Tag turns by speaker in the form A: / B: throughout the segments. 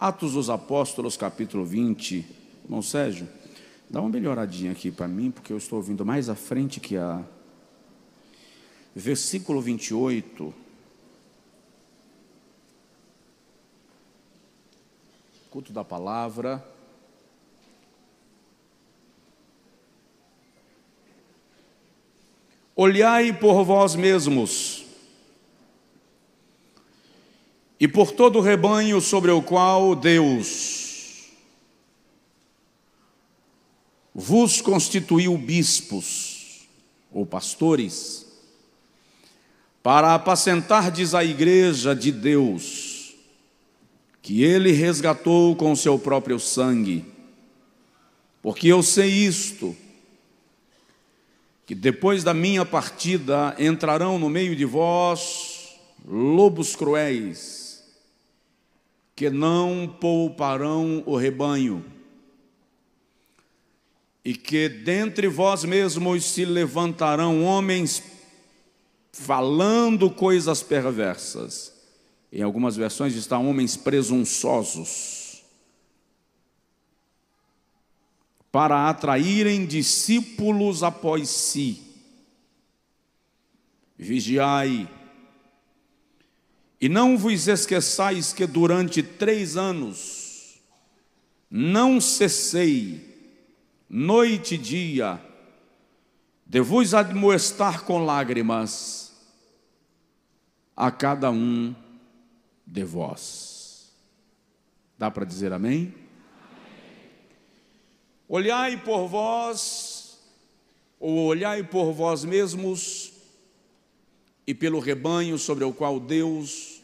A: Atos dos Apóstolos, capítulo 20. Irmão Sérgio, dá uma melhoradinha aqui para mim, porque eu estou ouvindo mais à frente que a... Versículo 28. Culto da palavra. Olhai por vós mesmos e por todo o rebanho sobre o qual Deus vos constituiu bispos ou pastores, para apacentardes a igreja de Deus, que Ele resgatou com o seu próprio sangue. Porque eu sei isto, que depois da minha partida entrarão no meio de vós lobos cruéis, que não pouparão o rebanho, e que dentre vós mesmos se levantarão homens falando coisas perversas. Em algumas versões está homens presunçosos, para atraírem discípulos após si. Vigiai, e não vos esqueçais que durante 3 anos não cessei, noite e dia, de vos admoestar com lágrimas a cada um de vós. Dá para dizer amém? Olhai por vós, ou olhai por vós mesmos, e pelo rebanho sobre o qual Deus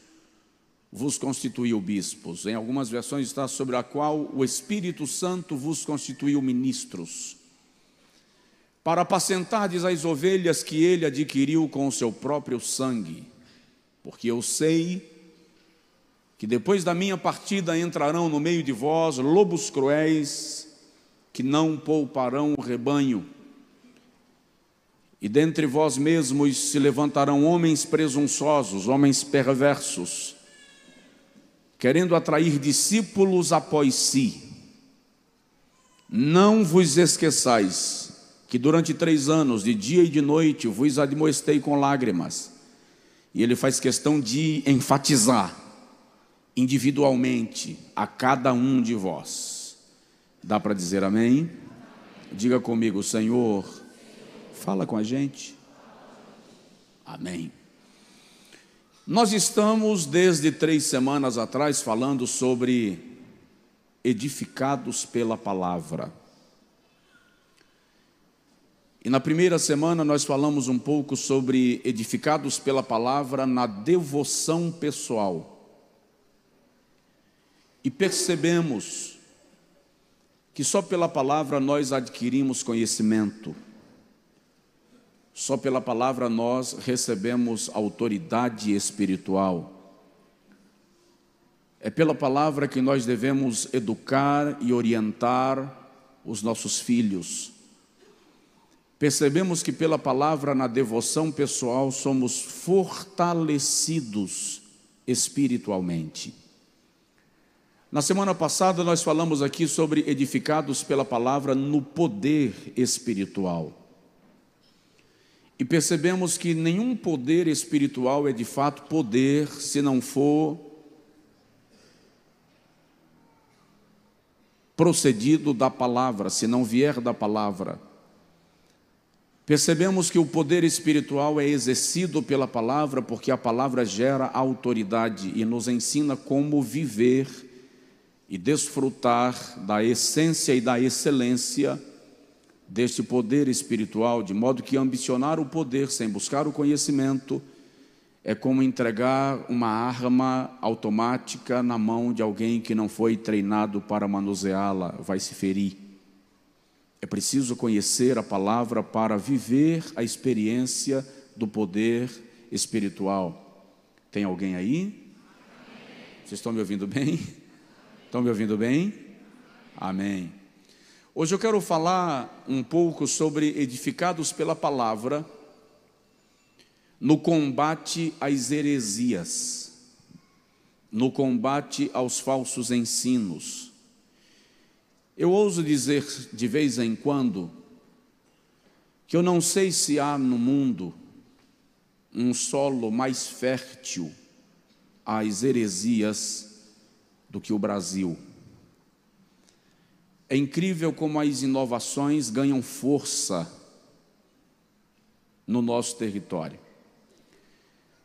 A: vos constituiu bispos. Em algumas versões está sobre a qual o Espírito Santo vos constituiu ministros, para apacentardes as ovelhas que Ele adquiriu com o seu próprio sangue. Porque eu sei que depois da minha partida entrarão no meio de vós lobos cruéis, que não pouparão o rebanho. E dentre vós mesmos se levantarão homens presunçosos, homens perversos, querendo atrair discípulos após si. Não vos esqueçais que durante 3 anos, de dia e de noite, vos admoestei com lágrimas. E ele faz questão de enfatizar individualmente a cada um de vós. Dá para dizer amém? Diga comigo: Senhor, fala com a gente. Amém. Nós estamos desde 3 semanas atrás falando sobre edificados pela palavra. E na primeira semana nós falamos um pouco sobre edificados pela palavra na devoção pessoal. E percebemos que só pela palavra nós adquirimos conhecimento. Só pela palavra nós recebemos autoridade espiritual. É pela palavra que nós devemos educar e orientar os nossos filhos. Percebemos que pela palavra na devoção pessoal somos fortalecidos espiritualmente. Na semana passada nós falamos aqui sobre edificados pela palavra no poder espiritual. E percebemos que nenhum poder espiritual é de fato poder se não for procedido da palavra, se não vier da palavra. Percebemos que o poder espiritual é exercido pela palavra, porque a palavra gera autoridade e nos ensina como viver e desfrutar da essência e da excelência deste poder espiritual, de modo que ambicionar o poder sem buscar o conhecimento é como entregar uma arma automática na mão de alguém que não foi treinado para manuseá-la, vai se ferir. É preciso conhecer a palavra para viver a experiência do poder espiritual. Tem alguém aí? Vocês estão me ouvindo bem? Estão me ouvindo bem? Amém. Hoje eu quero falar um pouco sobre edificados pela palavra no combate às heresias. no combate aos falsos ensinos. Eu ouso dizer de vez em quando que eu não sei se há no mundo um solo mais fértil às heresias do que o Brasil. É incrível como as inovações ganham força no nosso território.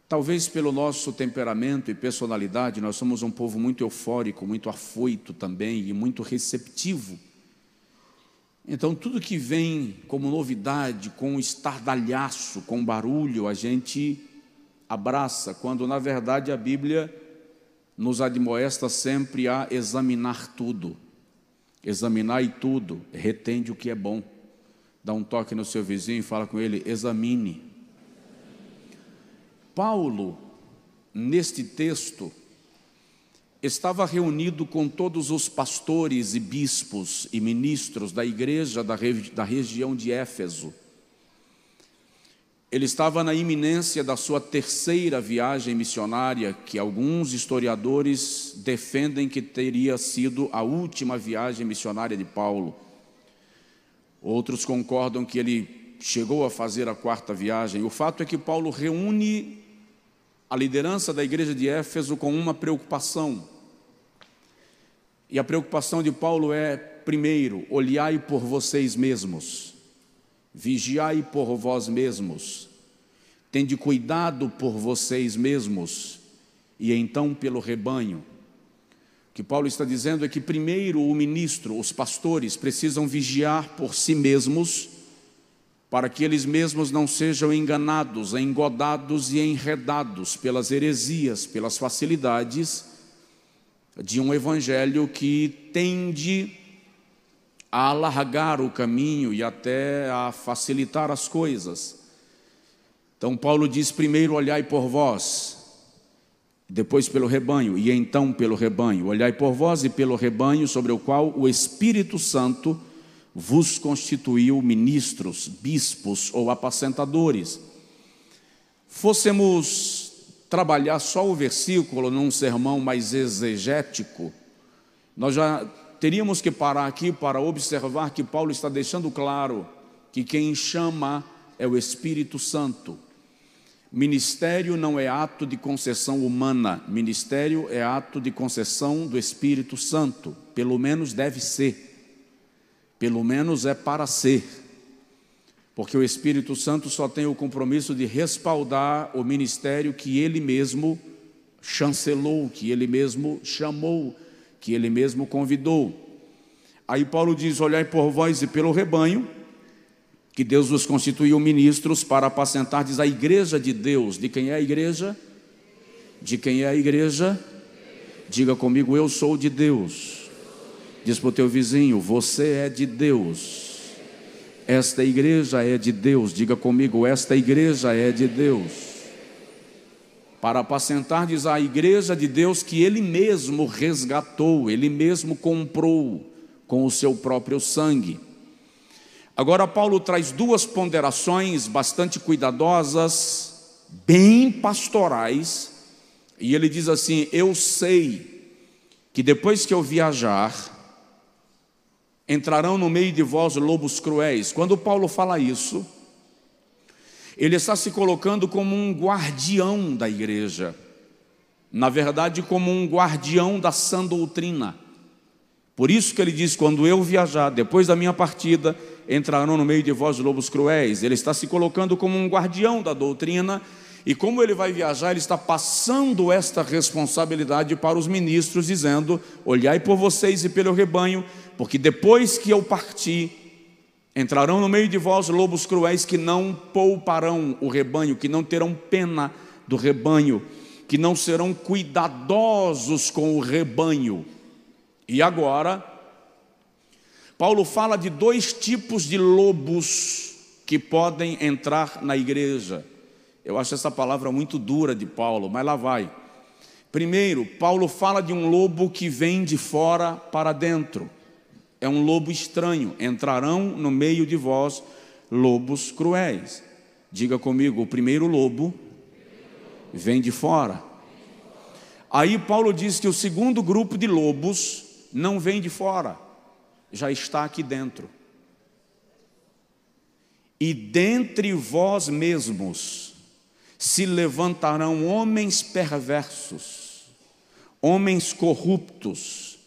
A: Talvez pelo nosso temperamento e personalidade, nós somos um povo muito eufórico, muito afoito também e muito receptivo. Então, tudo que vem como novidade, com estardalhaço, com barulho, a gente abraça, quando na verdade a Bíblia nos admoesta sempre a examinar tudo. Examinai tudo, retende o que é bom. Dá um toque no seu vizinho e fala com ele, examine. Paulo, neste texto, estava reunido com todos os pastores e bispos e ministros da igreja da região de Éfeso. Ele estava na iminência da sua terceira viagem missionária, que alguns historiadores defendem que teria sido a última viagem missionária de Paulo. Outros concordam que ele chegou a fazer a quarta viagem. O fato é que Paulo reúne a liderança da igreja de Éfeso com uma preocupação. E a preocupação de Paulo é, primeiro, olhai por vocês mesmos, vigiai por vós mesmos, tende cuidado por vocês mesmos, e então pelo rebanho. O que Paulo está dizendo é que primeiro o ministro, os pastores, precisam vigiar por si mesmos, para que eles mesmos não sejam enganados, engodados e enredados pelas heresias, pelas facilidades de um evangelho que tende a alargar o caminho e até a facilitar as coisas. Então Paulo diz, primeiro olhai por vós, depois pelo rebanho, e então pelo rebanho. Olhai por vós e pelo rebanho, sobre o qual o Espírito Santo vos constituiu ministros, bispos ou apacentadores. Fôssemos trabalhar só o versículo num sermão mais exegético, nós já teríamos que parar aqui para observar que Paulo está deixando claro que quem chama é o Espírito Santo. Ministério não é ato de concessão humana, ministério é ato de concessão do Espírito Santo, pelo menos deve ser. Pelo menos é para ser, porque o Espírito Santo só tem o compromisso de respaldar o ministério que Ele mesmo chancelou, que Ele mesmo chamou, que Ele mesmo convidou. Aí Paulo diz, olhai por vós e pelo rebanho, que Deus vos constituiu ministros para apacentardes a igreja de Deus. De quem é a igreja? De quem é a igreja? Diga comigo, eu sou de Deus. Diz para o teu vizinho, você é de Deus. Esta igreja é de Deus. Diga comigo, esta igreja é de Deus. Para apacentardes a igreja de Deus que Ele mesmo resgatou, Ele mesmo comprou com o seu próprio sangue. Agora Paulo traz duas ponderações bastante cuidadosas, bem pastorais, e ele diz assim, eu sei que depois que eu viajar, entrarão no meio de vós lobos cruéis. Quando Paulo fala isso, ele está se colocando como um guardião da igreja, na verdade como um guardião da sã doutrina. Por isso que ele diz, quando eu viajar, depois da minha partida, entrarão no meio de vós lobos cruéis. Ele está se colocando como um guardião da doutrina, e como ele vai viajar, ele está passando esta responsabilidade para os ministros, dizendo, olhai por vocês e pelo rebanho, porque depois que eu partir, entrarão no meio de vós lobos cruéis que não pouparão o rebanho, que não terão pena do rebanho, que não serão cuidadosos com o rebanho. E agora, Paulo fala de dois tipos de lobos que podem entrar na igreja. Eu acho essa palavra muito dura de Paulo, mas lá vai. Primeiro, Paulo fala de um lobo que vem de fora para dentro. É um lobo estranho. Entrarão no meio de vós lobos cruéis. Diga comigo, o primeiro lobo vem de fora. Aí Paulo diz que o segundo grupo de lobos não vem de fora, já está aqui dentro. E dentre vós mesmos se levantarão homens perversos, homens corruptos,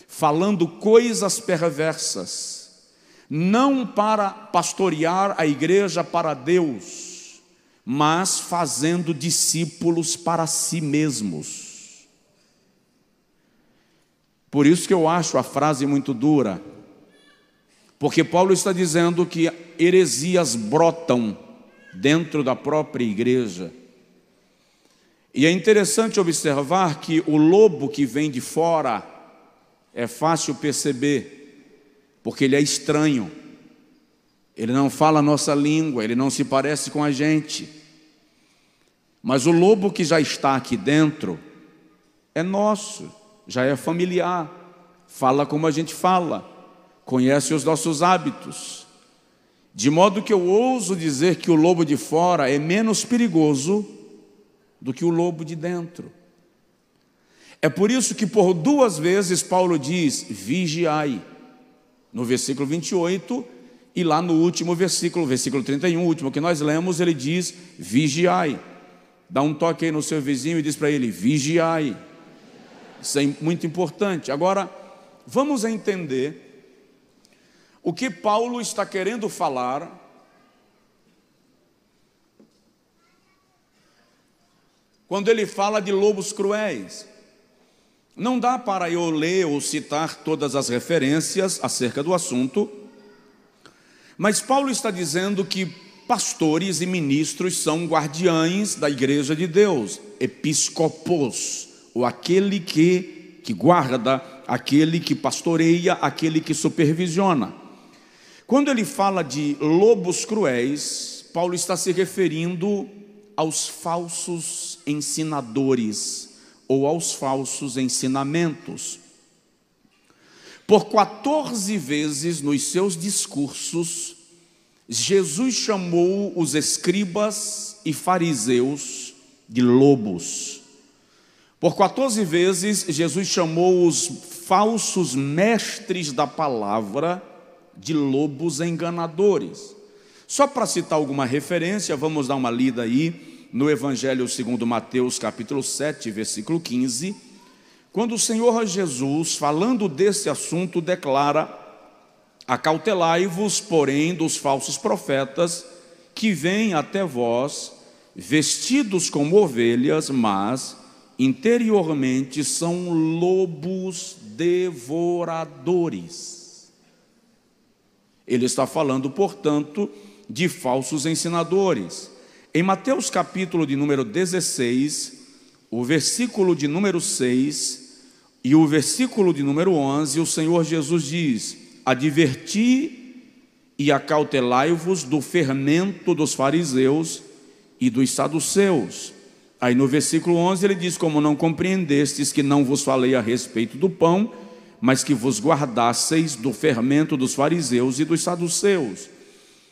A: falando coisas perversas, não para pastorear a igreja para Deus, mas fazendo discípulos para si mesmos. Por isso que eu acho a frase muito dura, porque Paulo está dizendo que heresias brotam dentro da própria igreja. E é interessante observar que o lobo que vem de fora é fácil perceber, porque ele é estranho, ele não fala a nossa língua, ele não se parece com a gente. Mas o lobo que já está aqui dentro é nosso, já é familiar, fala como a gente fala, conhece os nossos hábitos. De modo que eu ouso dizer que o lobo de fora é menos perigoso do que o lobo de dentro. É por isso que por 2 vezes Paulo diz, vigiai, no versículo 28, e lá no último versículo 31, o último que nós lemos, ele diz, vigiai. Dá um toque aí no seu vizinho e diz para ele, vigiai. Isso é muito importante. Agora, vamos entender o que Paulo está querendo falar quando ele fala de lobos cruéis. Não dá para eu ler ou citar todas as referências acerca do assunto, mas Paulo está dizendo que pastores e ministros são guardiães da igreja de Deus, episcopos, ou aquele que guarda, aquele que pastoreia, aquele que supervisiona. Quando ele fala de lobos cruéis, Paulo está se referindo aos falsos ensinadores ou aos falsos ensinamentos. Por 14 vezes nos seus discursos, Jesus chamou os escribas e fariseus de lobos. Por 14 vezes, Jesus chamou os falsos mestres da palavra de lobos enganadores. Só para citar alguma referência, vamos dar uma lida aí no Evangelho segundo Mateus, capítulo 7, versículo 15, quando o Senhor Jesus, falando desse assunto, declara: acautelai-vos, porém, dos falsos profetas, que vêm até vós, vestidos como ovelhas, mas interiormente são lobos devoradores. Ele está falando, portanto, de falsos ensinadores. Em Mateus capítulo de número 16, o versículo de número 6 e o versículo de número 11, o Senhor Jesus diz: adverti e acautelai-vos do fermento dos fariseus e dos saduceus. Aí no versículo 11 ele diz: como não compreendestes que não vos falei a respeito do pão, mas que vos guardasseis do fermento dos fariseus e dos saduceus.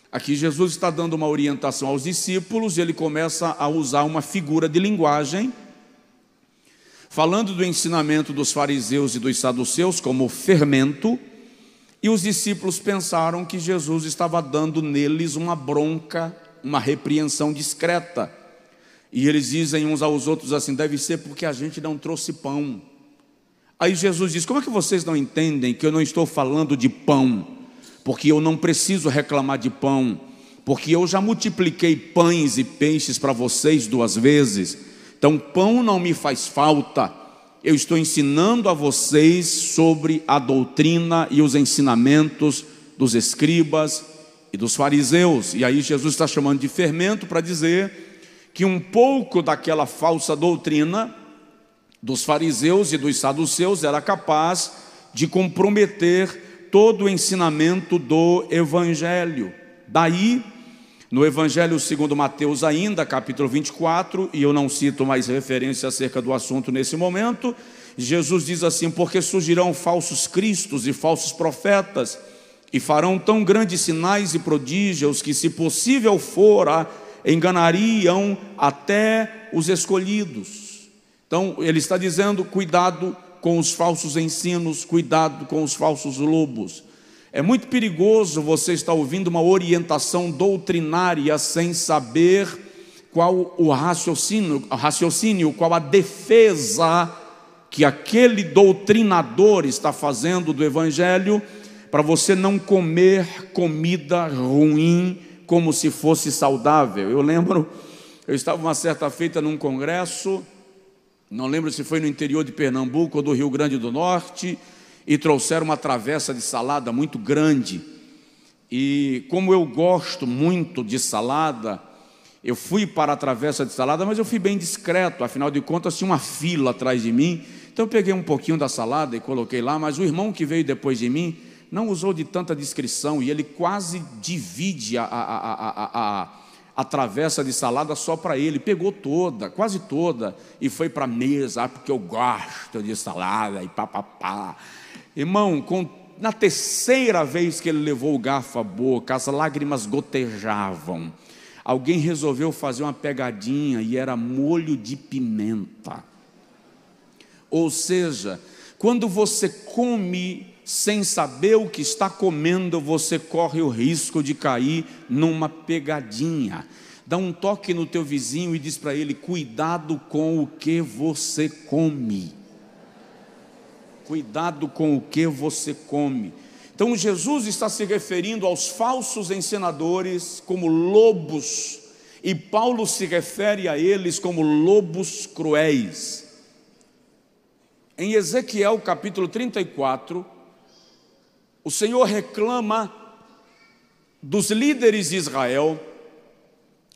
A: Aqui Jesus está dando uma orientação aos discípulos, e ele começa a usar uma figura de linguagem, falando do ensinamento dos fariseus e dos saduceus como fermento, e os discípulos pensaram que Jesus estava dando neles uma bronca, uma repreensão discreta. E eles dizem uns aos outros assim: deve ser porque a gente não trouxe pão. Aí Jesus diz: como é que vocês não entendem que eu não estou falando de pão? Porque eu não preciso reclamar de pão, porque eu já multipliquei pães e peixes para vocês 2 vezes. Então pão não me faz falta. Eu estou ensinando a vocês sobre a doutrina e os ensinamentos dos escribas e dos fariseus. E aí Jesus está chamando de fermento para dizer que um pouco daquela falsa doutrina dos fariseus e dos saduceus era capaz de comprometer todo o ensinamento do Evangelho. Daí, no Evangelho segundo Mateus ainda, capítulo 24, e eu não cito mais referência acerca do assunto nesse momento, Jesus diz assim: porque surgirão falsos cristos e falsos profetas, e farão tão grandes sinais e prodígios, que se possível fora, enganariam até os escolhidos. Então, ele está dizendo: cuidado com os falsos ensinos, cuidado com os falsos lobos. É muito perigoso você estar ouvindo uma orientação doutrinária sem saber qual o raciocínio, qual a defesa que aquele doutrinador está fazendo do Evangelho, para você não comer comida ruim como se fosse saudável. Eu lembro, eu estava uma certa feita num congresso, não lembro se foi no interior de Pernambuco ou do Rio Grande do Norte, e trouxeram uma travessa de salada muito grande. E como eu gosto muito de salada, eu fui para a travessa de salada, mas eu fui bem discreto, afinal de contas tinha uma fila atrás de mim. Então eu peguei um pouquinho da salada e coloquei lá, mas o irmão que veio depois de mim não usou de tanta discrição, e ele quase divide a travessa de salada só para ele, pegou toda, quase toda, e foi para a mesa, porque eu gosto de salada, e papapá. Irmão, na terceira vez que ele levou o garfo à boca, as lágrimas gotejavam. Alguém resolveu fazer uma pegadinha, e era molho de pimenta. Ou seja, quando você come sem saber o que está comendo, você corre o risco de cair numa pegadinha. Dá um toque no teu vizinho e diz para ele: cuidado com o que você come. Cuidado com o que você come. Então Jesus está se referindo aos falsos ensinadores como lobos, e Paulo se refere a eles como lobos cruéis. Em Ezequiel capítulo 34, o Senhor reclama dos líderes de Israel,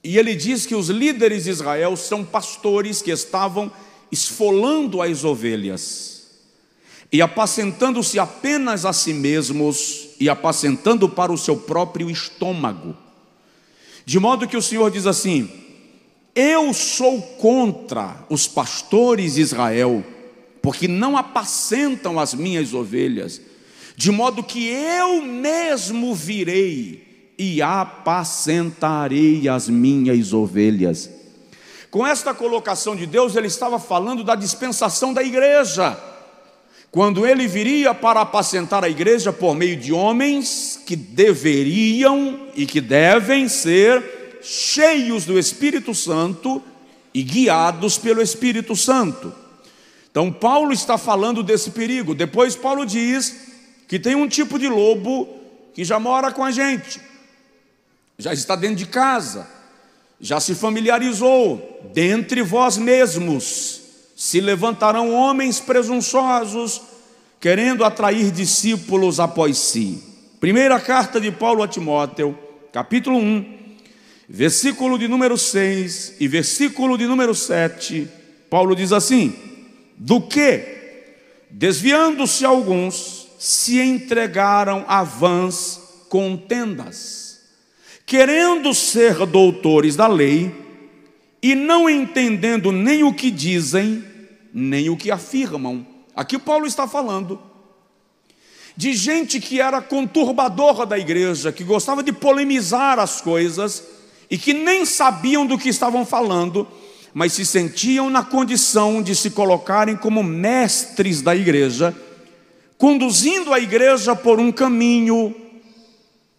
A: e ele diz que os líderes de Israel são pastores que estavam esfolando as ovelhas e apacentando-se apenas a si mesmos e apacentando para o seu próprio estômago. De modo que o Senhor diz assim: eu sou contra os pastores de Israel, porque não apacentam as minhas ovelhas, de modo que eu mesmo virei e apacentarei as minhas ovelhas. Com esta colocação de Deus, ele estava falando da dispensação da igreja, quando ele viria para apacentar a igreja por meio de homens que deveriam e que devem ser cheios do Espírito Santo e guiados pelo Espírito Santo. Então Paulo está falando desse perigo. Depois Paulo diz que tem um tipo de lobo que já mora com a gente, já está dentro de casa, já se familiarizou. Dentre vós mesmos se levantarão homens presunçosos, querendo atrair discípulos após si. Primeira carta de Paulo a Timóteo, capítulo 1, versículo de número 6 e versículo de número 7, Paulo diz assim: do que, desviando-se alguns, se entregaram a vãs contendas, querendo ser doutores da lei, e não entendendo nem o que dizem, nem o que afirmam. Aqui Paulo está falando de gente que era conturbadora da igreja, que gostava de polemizar as coisas, e que nem sabiam do que estavam falando, mas se sentiam na condição de se colocarem como mestres da igreja, conduzindo a igreja por um caminho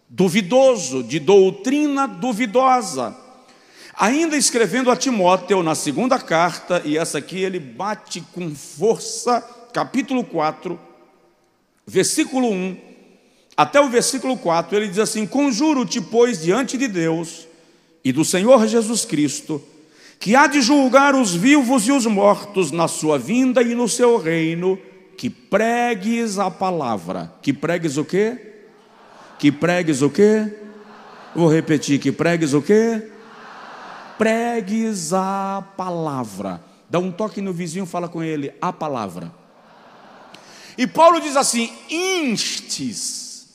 A: duvidoso, de doutrina duvidosa. Ainda escrevendo a Timóteo na segunda carta, e essa aqui ele bate com força, capítulo 4, versículo 1, até o versículo 4, ele diz assim: conjuro-te, pois, diante de Deus e do Senhor Jesus Cristo, que há de julgar os vivos e os mortos na sua vinda e no seu reino, que pregues a palavra. Que pregues o quê? Que pregues o quê? Vou repetir: que pregues o quê? Pregues a palavra. Dá um toque no vizinho, fala com ele: a palavra. E Paulo diz assim: instes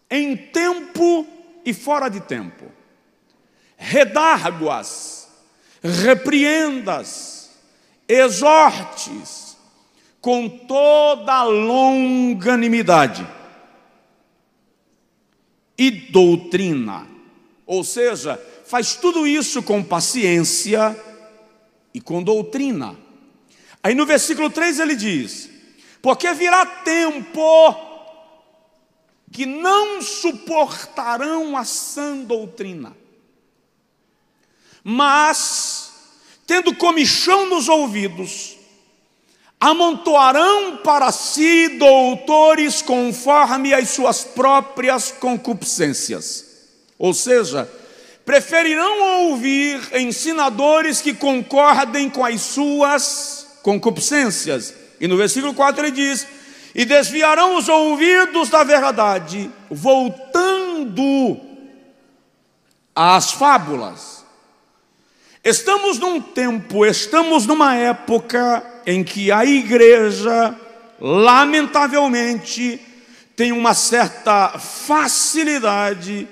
A: em tempo e fora de tempo, redarguas, repreendas, exortes com toda longanimidade e doutrina. Ou seja, faz tudo isso com paciência e com doutrina. Aí no versículo 3 ele diz: porque virá tempo que não suportarão a sã doutrina, mas, tendo comichão nos ouvidos, amontoarão para si doutores conforme as suas próprias concupiscências. Ou seja, preferirão ouvir ensinadores que concordem com as suas concupiscências. E no versículo 4 ele diz: e desviarão os ouvidos da verdade, voltando às fábulas. Estamos num tempo, estamos numa época em que a igreja, lamentavelmente, tem uma certa facilidade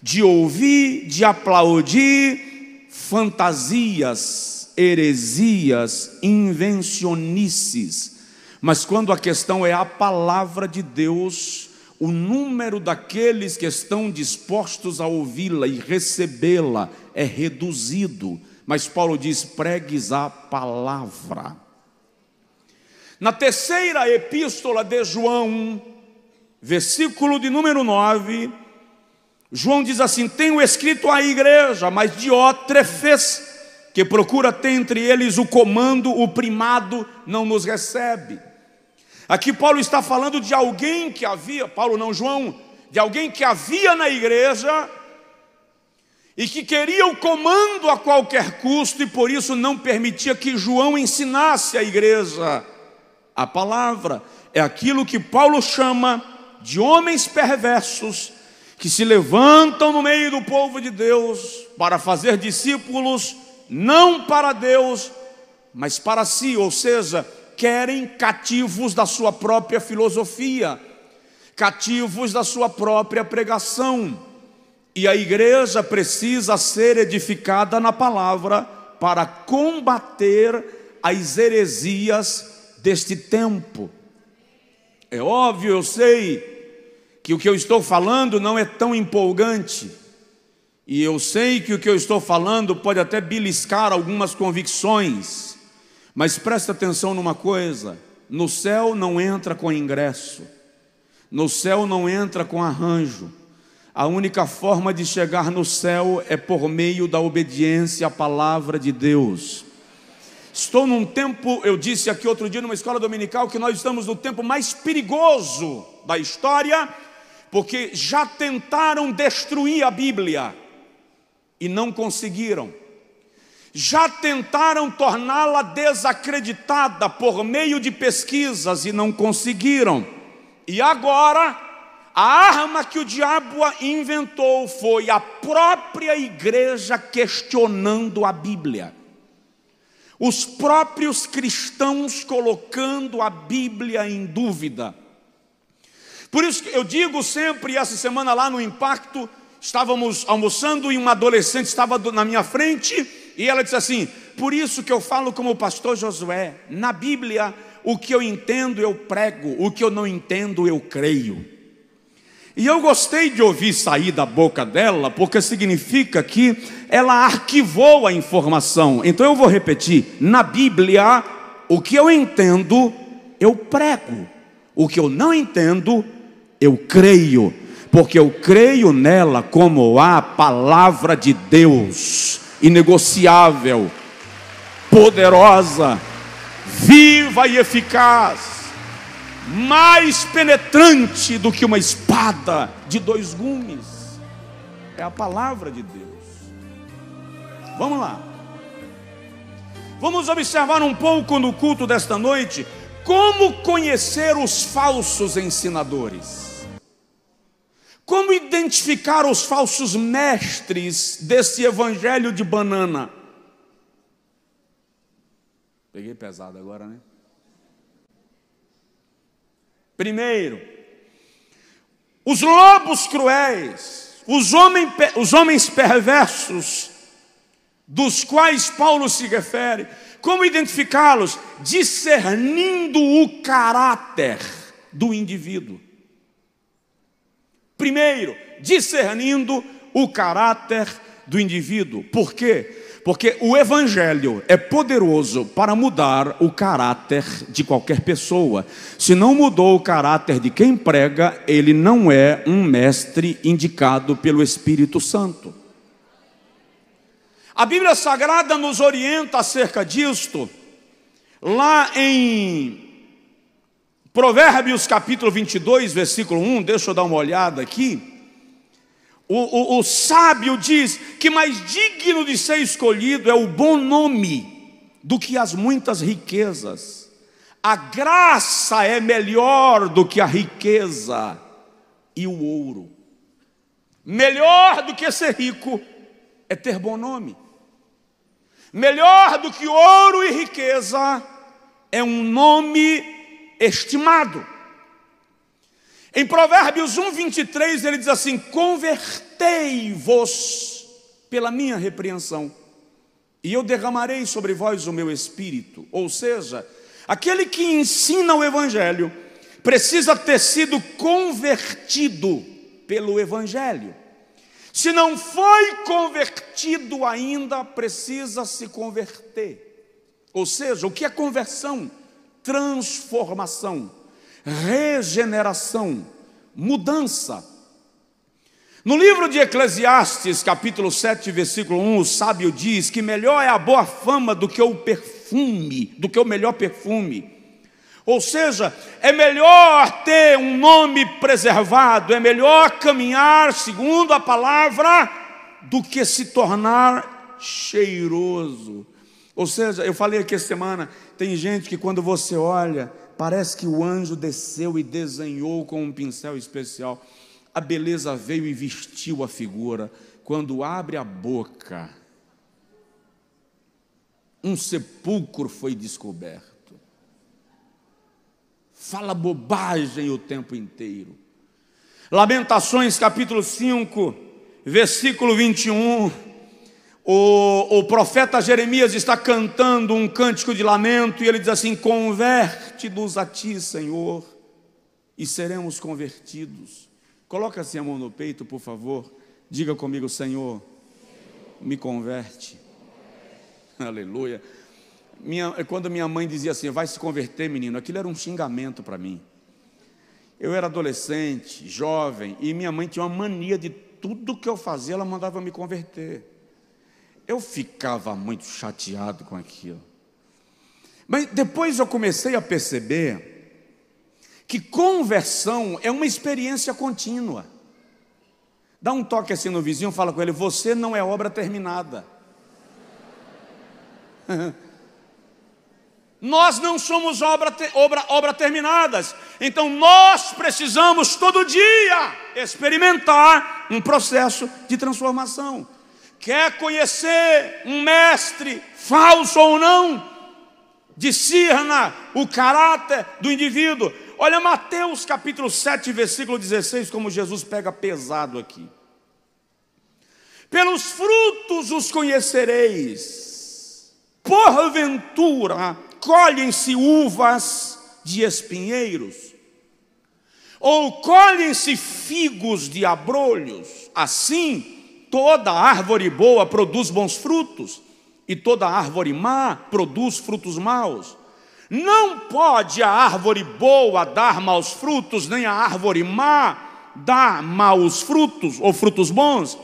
A: de ouvir, de aplaudir fantasias, heresias, invencionices. Mas quando a questão é a palavra de Deus, o número daqueles que estão dispostos a ouvi-la e recebê-la é reduzido. Mas Paulo diz: pregues a palavra. Na terceira epístola de João, versículo de número 9, João diz assim: tenho escrito à igreja, mas Diótrefes, que procura ter entre eles o comando, o primado, não nos recebe. Aqui Paulo está falando de alguém que havia, Paulo não, João, de alguém que havia na igreja e que queria o comando a qualquer custo, e por isso não permitia que João ensinasse à igreja a palavra. É aquilo que Paulo chama de homens perversos, que se levantam no meio do povo de Deus para fazer discípulos, não para Deus, mas para si. Ou seja, querem cativos da sua própria filosofia, cativos da sua própria pregação. E a igreja precisa ser edificada na palavra para combater as heresias deste tempo. É óbvio, eu sei que o que eu estou falando não é tão empolgante, e eu sei que o que eu estou falando pode até beliscar algumas convicções, mas presta atenção numa coisa: no céu não entra com ingresso, no céu não entra com arranjo. A única forma de chegar no céu é por meio da obediência à palavra de Deus. Estou num tempo, eu disse aqui outro dia numa escola dominical, que nós estamos no tempo mais perigoso da história, porque já tentaram destruir a Bíblia e não conseguiram. Já tentaram torná-la desacreditada por meio de pesquisas e não conseguiram. E agora, a arma que o diabo inventou foi a própria igreja questionando a Bíblia. Os próprios cristãos colocando a Bíblia em dúvida. Por isso que eu digo sempre, essa semana lá no Impacto, estávamos almoçando e uma adolescente estava na minha frente e ela disse assim: por isso que eu falo como o pastor Josué, na Bíblia o que eu entendo eu prego, o que eu não entendo eu creio. E eu gostei de ouvir sair da boca dela, porque significa que ela arquivou a informação. Então eu vou repetir: na Bíblia o que eu entendo eu prego, o que eu não entendo eu creio, porque eu creio nela como a palavra de Deus, inegociável, poderosa, viva e eficaz, mais penetrante do que uma espada de dois gumes. É a palavra de Deus. Vamos lá. Vamos observar um pouco no culto desta noite como conhecer os falsos ensinadores. Como identificar os falsos mestres desse evangelho de banana? Peguei pesado agora, né? Primeiro, os lobos cruéis, os homens perversos, dos quais Paulo se refere. Como identificá-los? Discernindo o caráter do indivíduo. Primeiro, discernindo o caráter do indivíduo. Por quê? Porque o Evangelho é poderoso para mudar o caráter de qualquer pessoa. Se não mudou o caráter de quem prega, ele não é um mestre indicado pelo Espírito Santo. A Bíblia Sagrada nos orienta acerca disto, lá em Provérbios capítulo 22, versículo 1, deixa eu dar uma olhada aqui. O sábio diz que mais digno de ser escolhido é o bom nome do que as muitas riquezas. A graça é melhor do que a riqueza e o ouro. Melhor do que ser rico é ter bom nome. Melhor do que ouro e riqueza é um nome estimado. Em Provérbios 1:23 ele diz assim: convertei-vos pela minha repreensão, e eu derramarei sobre vós o meu espírito. Ou seja, aquele que ensina o Evangelho precisa ter sido convertido pelo Evangelho. Se não foi convertido ainda, precisa se converter. Ou seja, o que é conversão? Transformação, regeneração, mudança. No livro de Eclesiastes, capítulo 7, versículo 1, o sábio diz que melhor é a boa fama do que o perfume, do que o melhor perfume. Ou seja, é melhor ter um nome preservado, é melhor caminhar segundo a palavra do que se tornar cheiroso. Ou seja, eu falei aqui essa semana, tem gente que quando você olha, parece que o anjo desceu e desenhou com um pincel especial. A beleza veio e vestiu a figura. Quando abre a boca, um sepulcro foi descoberto. Fala bobagem o tempo inteiro. Lamentações capítulo 5, versículo 21. O profeta Jeremias está cantando um cântico de lamento, e ele diz assim: converte-nos a ti, Senhor, e seremos convertidos. Coloca assim a mão no peito, por favor. Diga comigo: Senhor, me converte. Aleluia. Quando minha mãe dizia assim: vai se converter, menino, aquilo era um xingamento para mim. Eu era adolescente, jovem, e minha mãe tinha uma mania de tudo que eu fazia, ela mandava me converter. Eu ficava muito chateado com aquilo. Mas depois eu comecei a perceber que conversão é uma experiência contínua. Dá um toque assim no vizinho, fala com ele: você não é obra terminada. Nós não somos obra terminadas. Então nós precisamos todo dia experimentar um processo de transformação. Quer conhecer um mestre, falso ou não? Discirna o caráter do indivíduo. Olha Mateus capítulo 7, versículo 16, como Jesus pega pesado aqui. Pelos frutos os conhecereis. Porventura colhem-se uvas de espinheiros? Ou colhem-se figos de abrolhos? Assim, toda árvore boa produz bons frutos, e toda árvore má produz frutos maus. Não pode a árvore boa dar maus frutos, nem a árvore má dar maus frutos, ou frutos bons.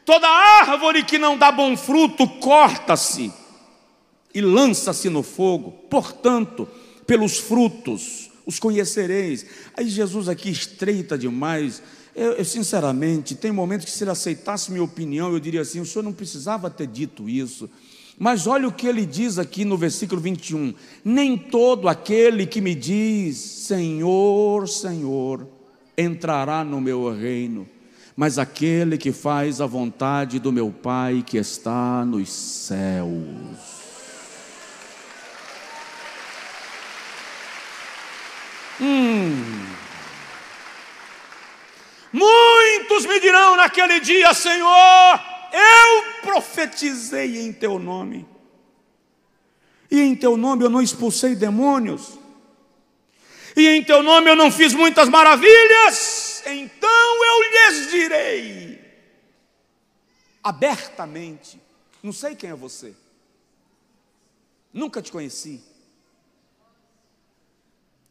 A: Toda árvore que não dá bom fruto, corta-se e lança-se no fogo. Portanto, pelos frutos os conhecereis. Aí Jesus aqui estreita demais. Eu sinceramente, tem momentos que se ele aceitasse minha opinião, eu diria assim: o senhor não precisava ter dito isso. Mas olha o que ele diz aqui no versículo 21. Nem todo aquele que me diz Senhor, Senhor, entrará no meu reino, mas aquele que faz a vontade do meu Pai que está nos céus. Muitos me dirão naquele dia: Senhor, eu profetizei em teu nome, e em teu nome eu não expulsei demônios, e em teu nome eu não fiz muitas maravilhas. Então eu lhes direi abertamente: não sei quem é você, nunca te conheci.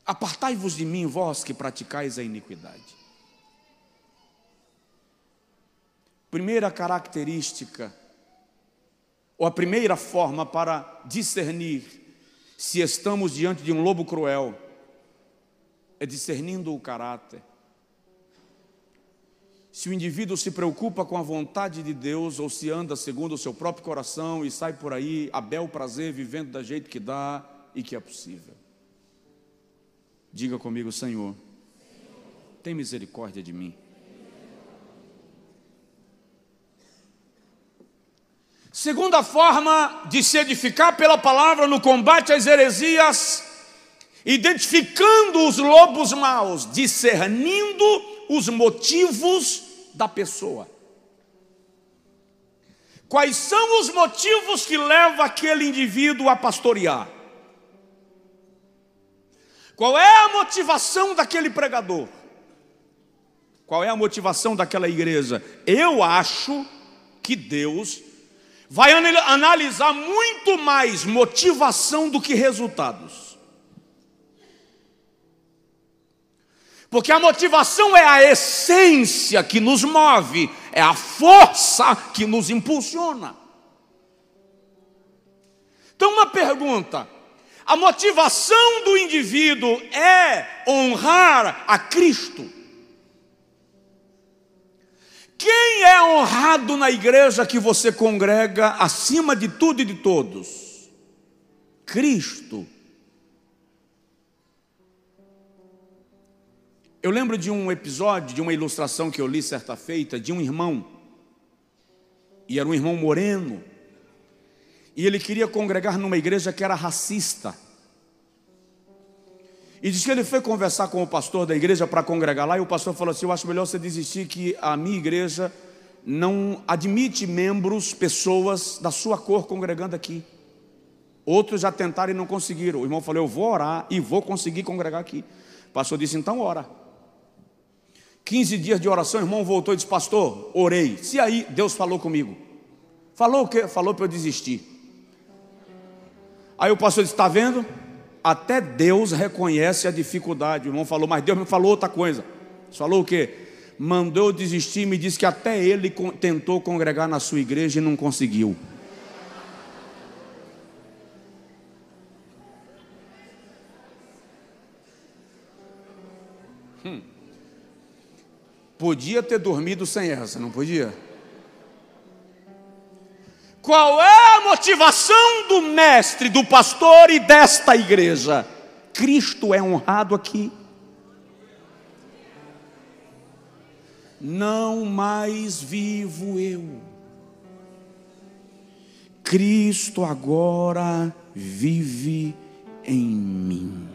A: Apartai-vos de mim, vós que praticais a iniquidade. Primeira característica, ou a primeira forma para discernir se estamos diante de um lobo cruel, é discernindo o caráter. Se o indivíduo se preocupa com a vontade de Deus, ou se anda segundo o seu próprio coração e sai por aí a bel prazer, vivendo da jeito que dá e que é possível. Diga comigo: Senhor, tem misericórdia de mim. Segunda forma de se edificar pela palavra no combate às heresias, identificando os lobos maus, discernindo os motivos da pessoa. Quais são os motivos que levam aquele indivíduo a pastorear? Qual é a motivação daquele pregador? Qual é a motivação daquela igreja? Eu acho que Deus vai analisar muito mais motivação do que resultados. Porque a motivação é a essência que nos move, é a força que nos impulsiona. Então, uma pergunta: a motivação do indivíduo é honrar a Cristo? Quem é honrado na igreja que você congrega acima de tudo e de todos? Cristo. Eu lembro de um episódio, de uma ilustração que eu li certa feita, de um irmão, e era um irmão moreno, e ele queria congregar numa igreja que era racista. E diz que ele foi conversar com o pastor da igreja para congregar lá, e o pastor falou assim: eu acho melhor você desistir, que a minha igreja não admite membros, pessoas da sua cor congregando aqui. Outros já tentaram e não conseguiram. O irmão falou: eu vou orar e vou conseguir congregar aqui. O pastor disse: então ora. 15 dias de oração, o irmão voltou e disse: pastor, orei. Se aí, Deus falou comigo. Falou o quê? Falou para eu desistir. Aí o pastor disse: está vendo? Até Deus reconhece a dificuldade. O irmão falou: mas Deus me falou outra coisa. Falou o quê? Mandou eu desistir e me disse que até ele tentou congregar na sua igreja e não conseguiu. Podia ter dormido sem essa, não podia? Qual é a motivação do mestre, do pastor e desta igreja? Cristo é honrado aqui. Não mais vivo eu, Cristo agora vive em mim.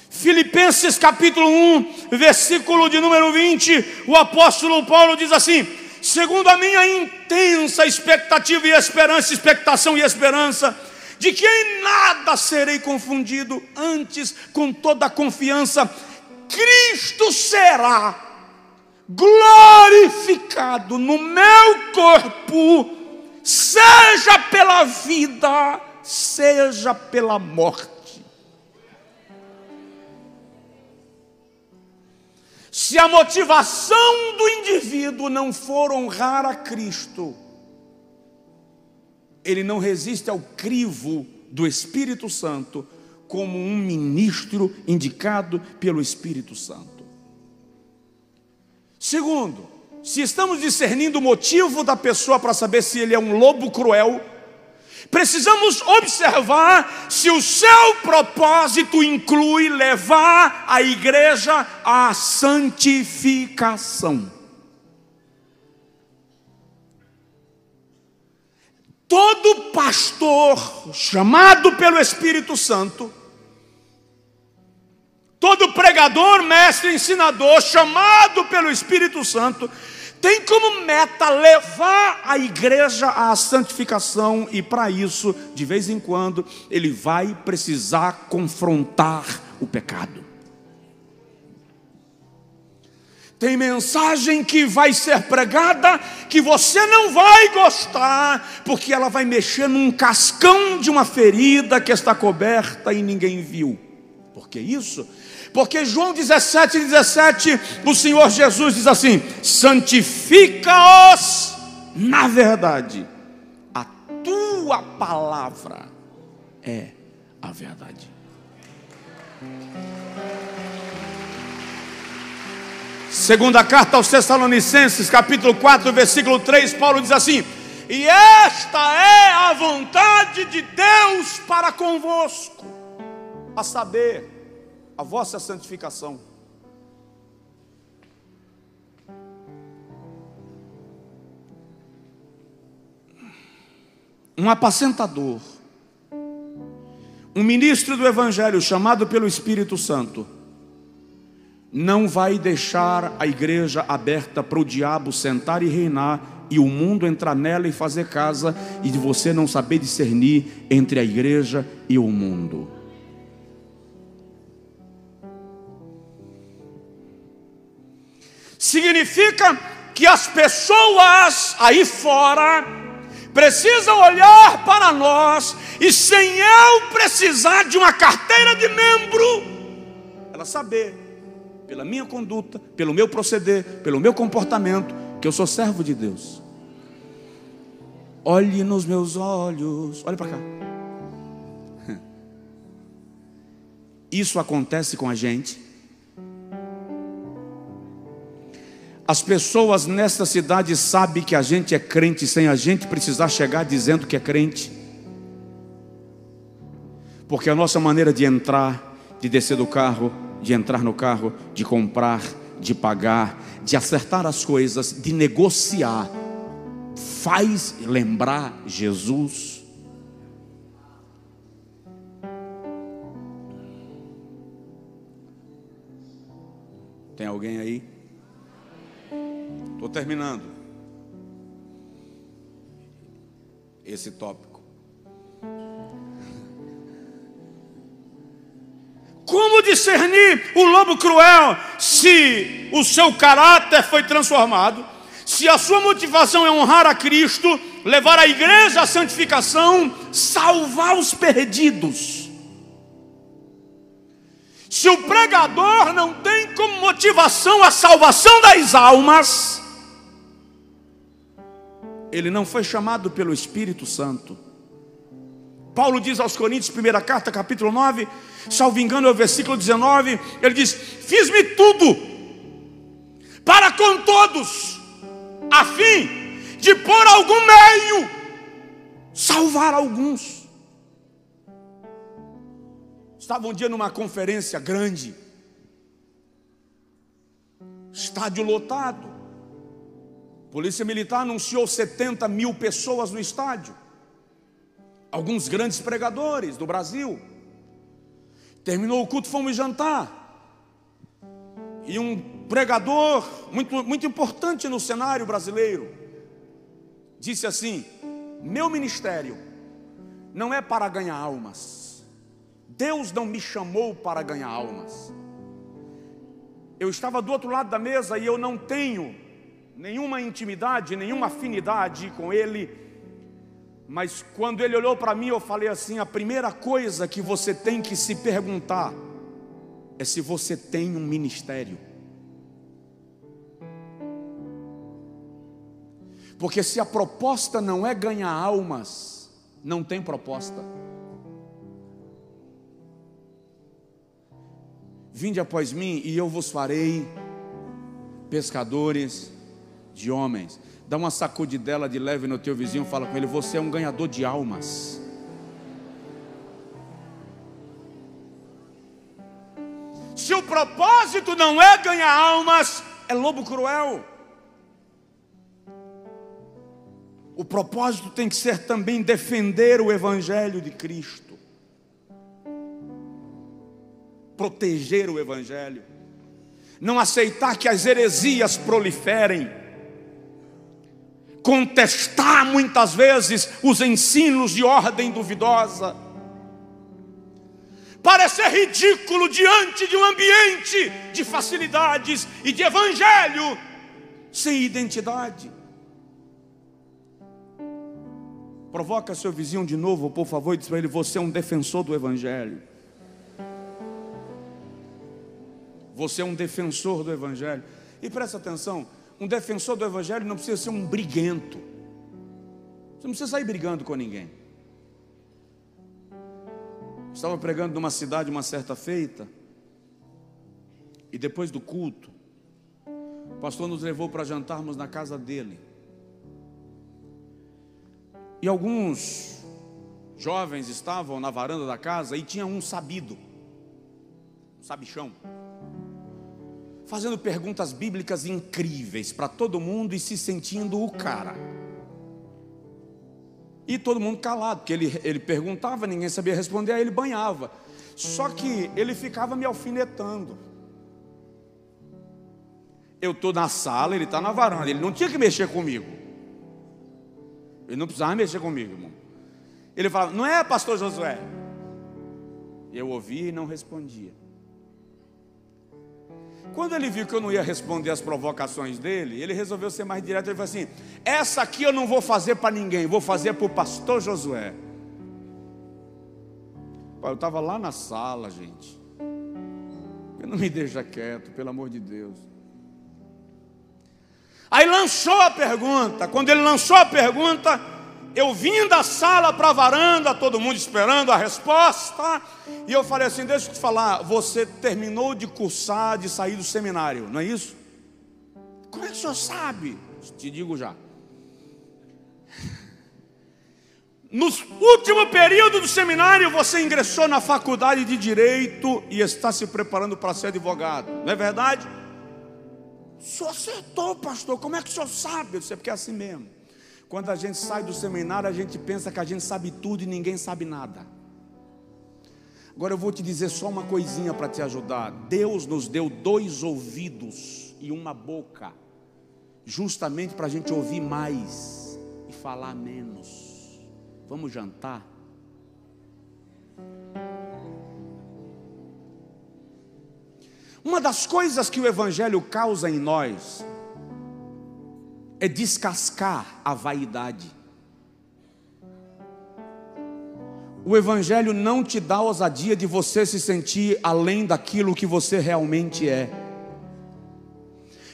A: Filipenses capítulo 1, versículo de número 20, o apóstolo Paulo diz assim: segundo a minha intensa expectativa e esperança, expectação e esperança, de que em nada serei confundido, antes com toda a confiança, Cristo será glorificado no meu corpo, seja pela vida, seja pela morte. Se a motivação do indivíduo não for honrar a Cristo, ele não resiste ao crivo do Espírito Santo como um ministro indicado pelo Espírito Santo. Segundo, se estamos discernindo o motivo da pessoa para saber se ele é um lobo cruel, precisamos observar se o seu propósito inclui levar a igreja à santificação. Todo pastor chamado pelo Espírito Santo, todo pregador, mestre, ensinador chamado pelo Espírito Santo, tem como meta levar a igreja à santificação, e para isso, de vez em quando, ele vai precisar confrontar o pecado. Tem mensagem que vai ser pregada que você não vai gostar, porque ela vai mexer num cascão de uma ferida que está coberta e ninguém viu. Por que isso? Porque João 17:17, o Senhor Jesus diz assim: santifica-os na verdade, a tua palavra é a verdade. Segunda carta aos Tessalonicenses, capítulo 4, versículo 3, Paulo diz assim: e esta é a vontade de Deus para convosco, a saber, a vossa santificação. Um apacentador, um ministro do Evangelho chamado pelo Espírito Santo, não vai deixar a igreja aberta para o diabo sentar e reinar, e o mundo entrar nela e fazer casa, e de você não saber discernir entre a igreja e o mundo. Significa que as pessoas aí fora precisam olhar para nós, e sem eu precisar de uma carteira de membro, ela saber, pela minha conduta, pelo meu proceder, pelo meu comportamento, que eu sou servo de Deus. Olhe nos meus olhos, olhe para cá. Isso acontece com a gente. As pessoas nesta cidade sabem que a gente é crente sem a gente precisar chegar dizendo que é crente, porque a nossa maneira de entrar, de descer do carro, de entrar no carro, de comprar, de pagar, de acertar as coisas, de negociar, faz lembrar Jesus. Tem alguém aí? Estou terminando esse tópico. Como discernir o lobo cruel se o seu caráter foi transformado, se a sua motivação é honrar a Cristo, levar a igreja à santificação, salvar os perdidos? Se o pregador não tem como motivação a salvação das almas, ele não foi chamado pelo Espírito Santo. Paulo diz aos Coríntios, primeira carta, capítulo 9, salvo engano é o versículo 19, ele diz: fiz-me tudo para com todos, a fim de por algum meio salvar alguns. Estava um dia numa conferência grande, estádio lotado, Polícia Militar anunciou 70 mil pessoas no estádio, alguns grandes pregadores do Brasil. Terminou o culto, fomos jantar, e um pregador muito importante no cenário brasileiro disse assim: meu ministério não é para ganhar almas, Deus não me chamou para ganhar almas. Eu estava do outro lado da mesa e eu não tenho nenhuma intimidade, nenhuma afinidade com ele, mas quando ele olhou para mim, eu falei assim: a primeira coisa que você tem que se perguntar é se você tem um ministério. Porque se a proposta não é ganhar almas, não tem proposta. Vinde após mim e eu vos farei pescadores de homens. Dá uma sacudidela de leve no teu vizinho, fala com ele: você é um ganhador de almas. Se o propósito não é ganhar almas, é lobo cruel. O propósito tem que ser também defender o Evangelho de Cristo, proteger o Evangelho, não aceitar que as heresias proliferem, contestar muitas vezes os ensinos de ordem duvidosa. parecer ridículo diante de um ambiente de facilidades e de evangelho sem identidade. Provoca seu vizinho de novo, por favor, e diz para ele: você é um defensor do evangelho. Você é um defensor do evangelho. E presta atenção, um defensor do evangelho não precisa ser um briguento. Você não precisa sair brigando com ninguém. Estava pregando numa cidade uma certa feita, e depois do culto, o pastor nos levou para jantarmos na casa dele. E alguns jovens estavam na varanda da casa, e tinha um sabido, um sabichão, fazendo perguntas bíblicas incríveis para todo mundo e se sentindo o cara. E todo mundo calado, porque ele perguntava, ninguém sabia responder, aí ele banhava. Só que ele ficava me alfinetando. Eu estou na sala, ele está na varanda, ele não tinha que mexer comigo. Ele não precisava mexer comigo, irmão. Ele falava: não é, pastor Josué? Eu ouvia e não respondia. Quando ele viu que eu não ia responder as provocações dele, ele resolveu ser mais direto. Ele falou assim: essa aqui eu não vou fazer para ninguém, vou fazer para o pastor Josué. Eu estava lá na sala, gente. Ele não me deixa quieto, pelo amor de Deus. Aí lançou a pergunta. Quando ele lançou a pergunta, eu vim da sala para a varanda, todo mundo esperando a resposta. E eu falei assim: deixa eu te falar, você terminou de cursar, de sair do seminário, não é isso? Como é que o senhor sabe? Te digo já. No último período do seminário, você ingressou na faculdade de Direito e está se preparando para ser advogado, não é verdade? O senhor acertou, pastor, como é que o senhor sabe? Eu disse: porque é assim mesmo. Quando a gente sai do seminário, a gente pensa que a gente sabe tudo e ninguém sabe nada. Agora eu vou te dizer só uma coisinha para te ajudar. Deus nos deu 2 ouvidos e uma boca, justamente para a gente ouvir mais e falar menos. Vamos jantar? Uma das coisas que o evangelho causa em nós é descascar a vaidade. O evangelho não te dá a ousadia de você se sentir além daquilo que você realmente é.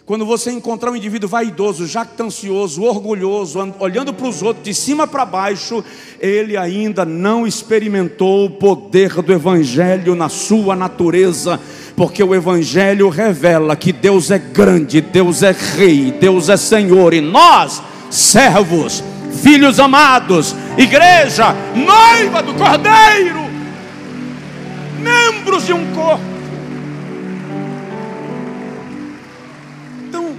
A: Quando você encontrar um indivíduo vaidoso, jactancioso, orgulhoso, olhando para os outros de cima para baixo, ele ainda não experimentou o poder do evangelho na sua natureza. Porque o evangelho revela que Deus é grande, Deus é rei, Deus é Senhor. E nós, servos, filhos amados, igreja, noiva do Cordeiro, membros de um corpo. Então,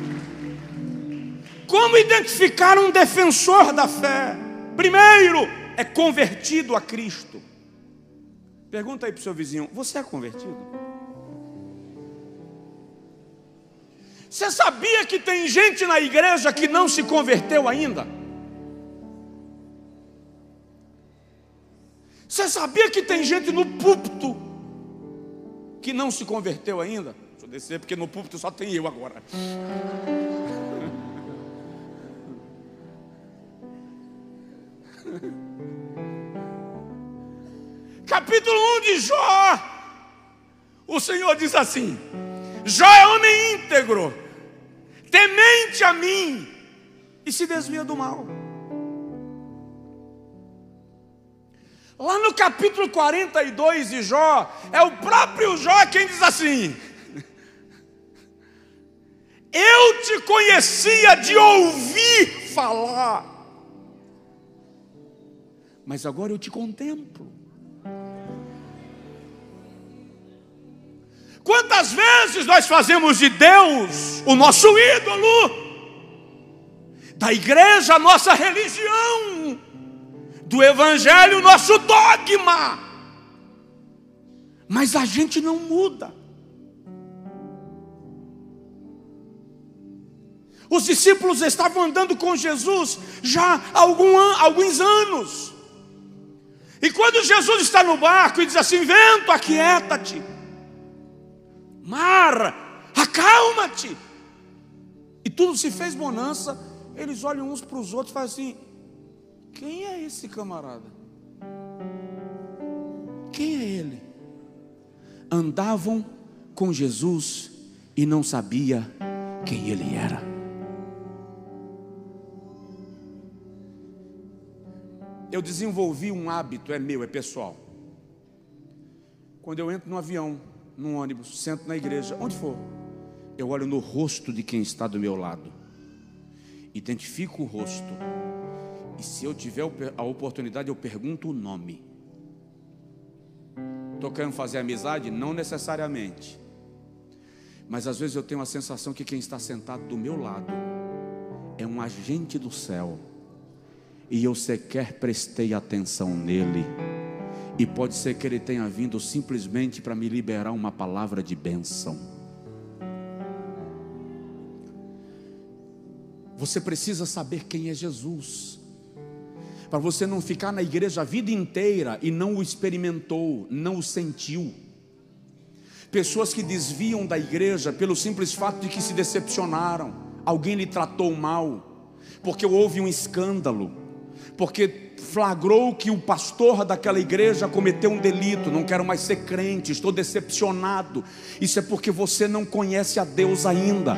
A: como identificar um defensor da fé? Primeiro, é convertido a Cristo. Pergunta aí para o seu vizinho: você é convertido? Você sabia que tem gente na igreja que não se converteu ainda? Você sabia que tem gente no púlpito que não se converteu ainda? Deixa eu descer, porque no púlpito só tem eu agora. Capítulo 1 de Jó. O Senhor diz assim: Jó é homem íntegro, temente a mim, e se desvia do mal. Lá no capítulo 42 de Jó, é o próprio Jó quem diz assim: eu te conhecia de ouvir falar, mas agora eu te contemplo. Quantas vezes nós fazemos de Deus o nosso ídolo, da igreja a nossa religião, do evangelho o nosso dogma, mas a gente não muda. Os discípulos estavam andando com Jesus já há alguns anos, E quando Jesus está no barco e diz assim: vento, aquieta-te, mar, acalma-te, e tudo se fez bonança, eles olham uns para os outros e fazem assim: quem é esse camarada? Quem é ele? Andavam com Jesus e não sabia quem ele era. Eu desenvolvi um hábito, é meu, é pessoal. Quando eu entro no avião, num ônibus, sento na igreja, onde for, eu olho no rosto de quem está do meu lado, identifico o rosto, e se eu tiver a oportunidade, eu pergunto o nome. Estou querendo fazer amizade? Não necessariamente, mas às vezes eu tenho a sensação que quem está sentado do meu lado é um agente do céu, e eu sequer prestei atenção nele, e pode ser que ele tenha vindo simplesmente para me liberar uma palavra de bênção. Você precisa saber quem é Jesus, para você não ficar na igreja a vida inteira e não o experimentou, não o sentiu. Pessoas que desviam da igreja pelo simples fato de que se decepcionaram, alguém lhe tratou mal, porque houve um escândalo, porque flagrou que o pastor daquela igreja cometeu um delito, não quero mais ser crente, estou decepcionado. Isso é porque você não conhece a Deus ainda.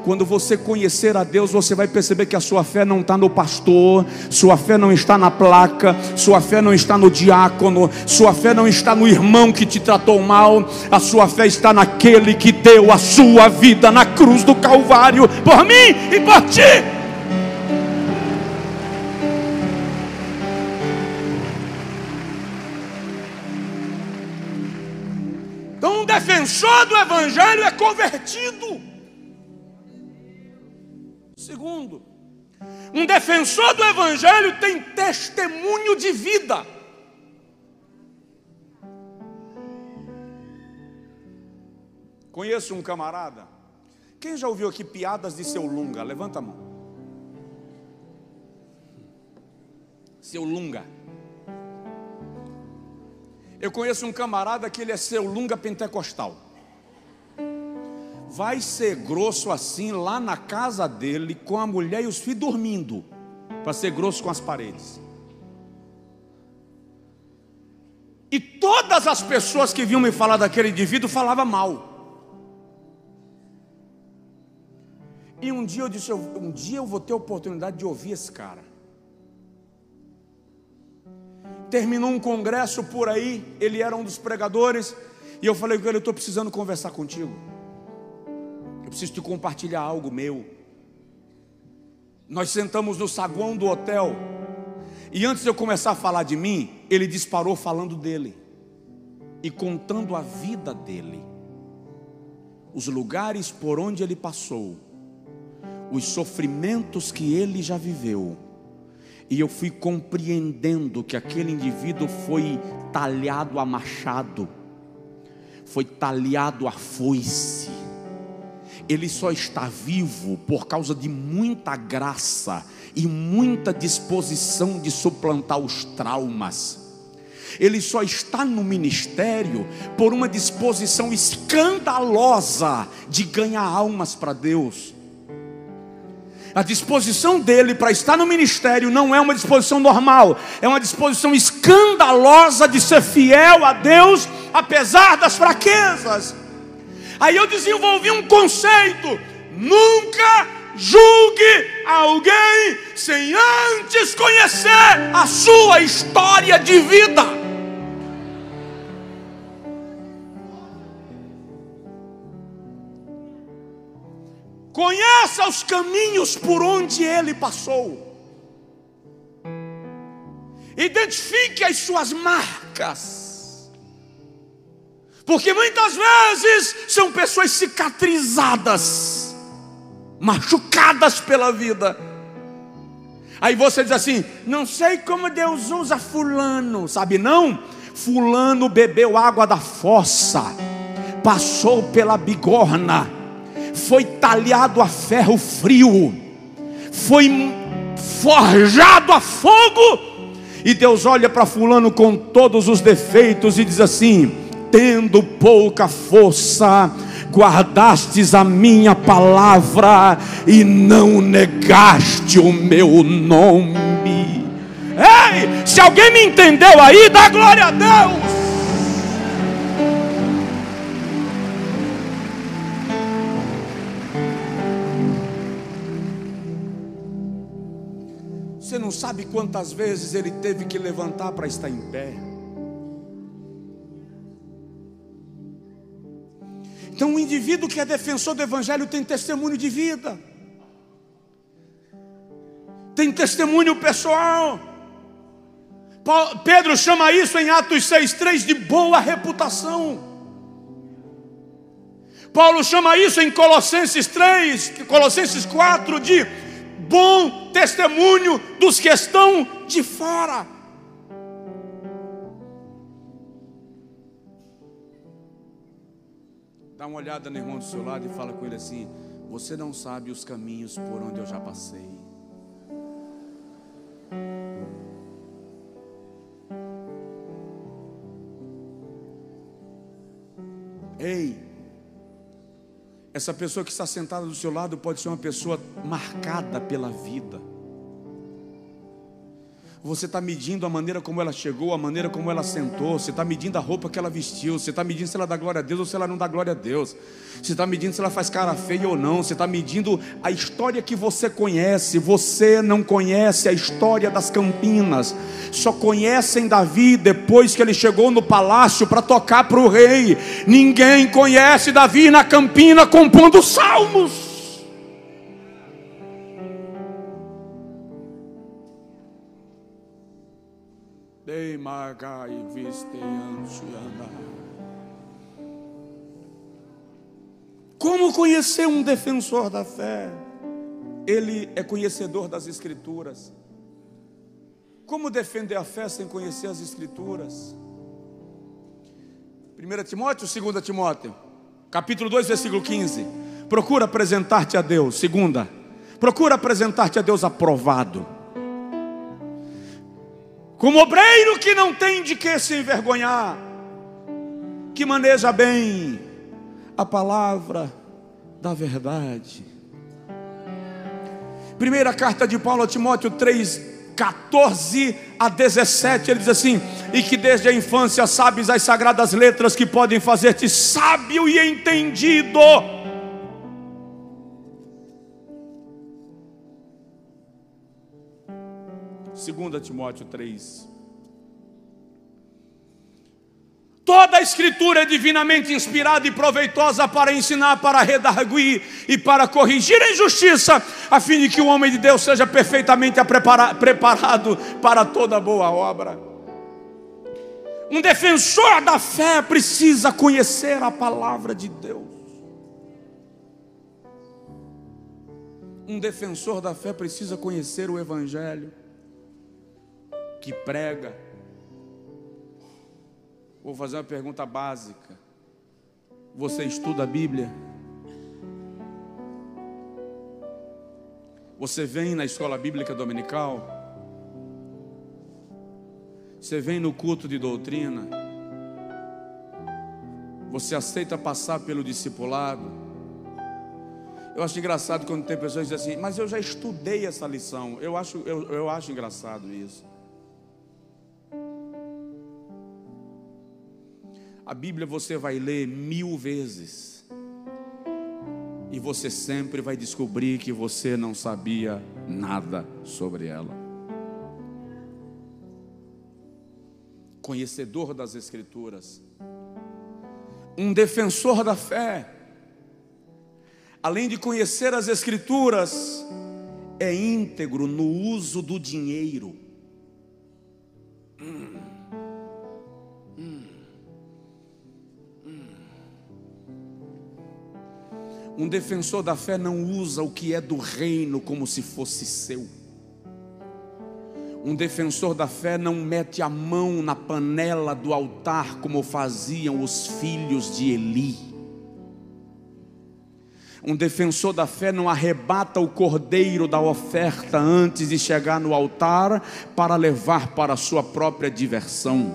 A: Quando você conhecer a Deus, você vai perceber que a sua fé não está no pastor, sua fé não está na placa, sua fé não está no diácono, sua fé não está no irmão que te tratou mal, a sua fé está naquele que deu a sua vida na cruz do Calvário, por mim e por ti. Então um defensor do evangelho é convertido. Segundo, um defensor do evangelho tem testemunho de vida. Conheço um camarada. Quem já ouviu aqui piadas de Seu Lunga? Levanta a mão. Seu Lunga. Eu conheço um camarada que ele é Seu Lunga pentecostal. Vai ser grosso assim lá na casa dele, com a mulher e os filhos dormindo, para ser grosso com as paredes. E todas as pessoas que vinham me falar daquele indivíduo falavam mal. E um dia eu disse: um dia eu vou ter a oportunidade de ouvir esse cara. Terminou um congresso por aí, ele era um dos pregadores, e eu falei com ele: eu estou precisando conversar contigo. Preciso te compartilhar algo meu. Nós sentamos no saguão do hotel, e antes de eu começar a falar de mim, ele disparou falando dele e contando a vida dele, os lugares por onde ele passou, os sofrimentos que ele já viveu. E eu fui compreendendo que aquele indivíduo foi talhado a machado, foi talhado a foice. Ele só está vivo por causa de muita graça e muita disposição de suplantar os traumas. Ele só está no ministério por uma disposição escandalosa de ganhar almas para Deus. A disposição dele para estar no ministério não é uma disposição normal, é uma disposição escandalosa de ser fiel a Deus apesar das fraquezas. Aí eu desenvolvi um conceito: nunca julgue alguém sem antes conhecer a sua história de vida. Conheça os caminhos por onde ele passou. Identifique as suas marcas. Porque muitas vezes são pessoas cicatrizadas, machucadas pela vida. Aí você diz assim: não sei como Deus usa fulano. Sabe não? Fulano bebeu água da fossa, passou pela bigorna, foi talhado a ferro frio, foi forjado a fogo, E Deus olha para fulano com todos os defeitos e diz assim: tendo pouca força, guardastes a minha palavra e não negaste o meu nome. Ei, se alguém me entendeu aí, dá glória a Deus. Você não sabe quantas vezes ele teve que levantar para estar em pé. Então, o indivíduo que é defensor do Evangelho tem testemunho de vida, tem testemunho pessoal. Pedro chama isso em Atos 6,3 de boa reputação. Paulo chama isso em Colossenses 4 de bom testemunho dos que estão de fora. Dá uma olhada no irmão do seu lado e fala com ele assim: você não sabe os caminhos por onde eu já passei. Ei, essa pessoa que está sentada do seu lado pode ser uma pessoa marcada pela vida. Você está medindo a maneira como ela chegou, a maneira como ela sentou. Você está medindo a roupa que ela vestiu. Você está medindo se ela dá glória a Deus ou se ela não dá glória a Deus. Você está medindo se ela faz cara feia ou não. Você está medindo a história que você conhece. Você não conhece a história das Campinas. Só conhecem Davi depois que ele chegou no palácio para tocar para o rei. Ninguém conhece Davi na Campina compondo salmos. Como conhecer um defensor da fé? Ele é conhecedor das Escrituras. Como defender a fé sem conhecer as Escrituras? 1 Timóteo, 2 Timóteo, capítulo 2, versículo 15. Procura apresentar-te a Deus. Segunda, procura apresentar-te a Deus aprovado, como obreiro que não tem de que se envergonhar, que maneja bem a palavra da verdade. Primeira carta de Paulo a Timóteo 3:14 a 17, ele diz assim: e que desde a infância sabes as sagradas letras que podem fazer-te sábio e entendido. 2 Timóteo 3. Toda a Escritura é divinamente inspirada e proveitosa para ensinar, para redarguir e para corrigir em justiça, a fim de que o homem de Deus seja perfeitamente preparado para toda boa obra. Um defensor da fé precisa conhecer a palavra de Deus. Um defensor da fé precisa conhecer o Evangelho que prega. Vou fazer uma pergunta básica: você estuda a Bíblia? Você vem na escola bíblica dominical? Você vem no culto de doutrina? Você aceita passar pelo discipulado? Eu acho engraçado quando tem pessoas que dizem assim: mas eu já estudei essa lição. Eu acho engraçado isso. A Bíblia você vai ler 1000 vezes e você sempre vai descobrir que você não sabia nada sobre ela. Conhecedor das Escrituras, um defensor da fé, além de conhecer as Escrituras, é íntegro no uso do dinheiro. Um defensor da fé não usa o que é do reino como se fosse seu. Um defensor da fé não mete a mão na panela do altar como faziam os filhos de Eli. Um defensor da fé não arrebata o cordeiro da oferta antes de chegar no altar para levar para a sua própria diversão.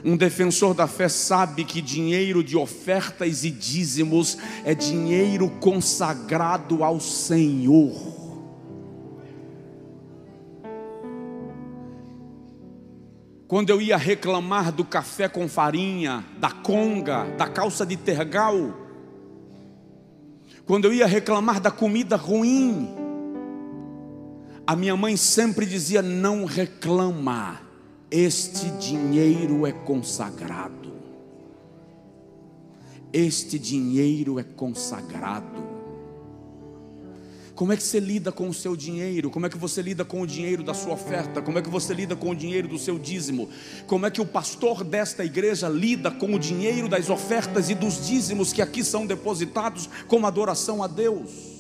A: Um defensor da fé sabe que dinheiro de ofertas e dízimos é dinheiro consagrado ao Senhor. Quando eu ia reclamar do café com farinha, da conga, da calça de tergal, quando eu ia reclamar da comida ruim, a minha mãe sempre dizia: não reclama, este dinheiro é consagrado. Este dinheiro é consagrado. Como é que você lida com o seu dinheiro? Como é que você lida com o dinheiro da sua oferta? Como é que você lida com o dinheiro do seu dízimo? Como é que o pastor desta igreja lida com o dinheiro das ofertas e dos dízimos que aqui são depositados como adoração a Deus?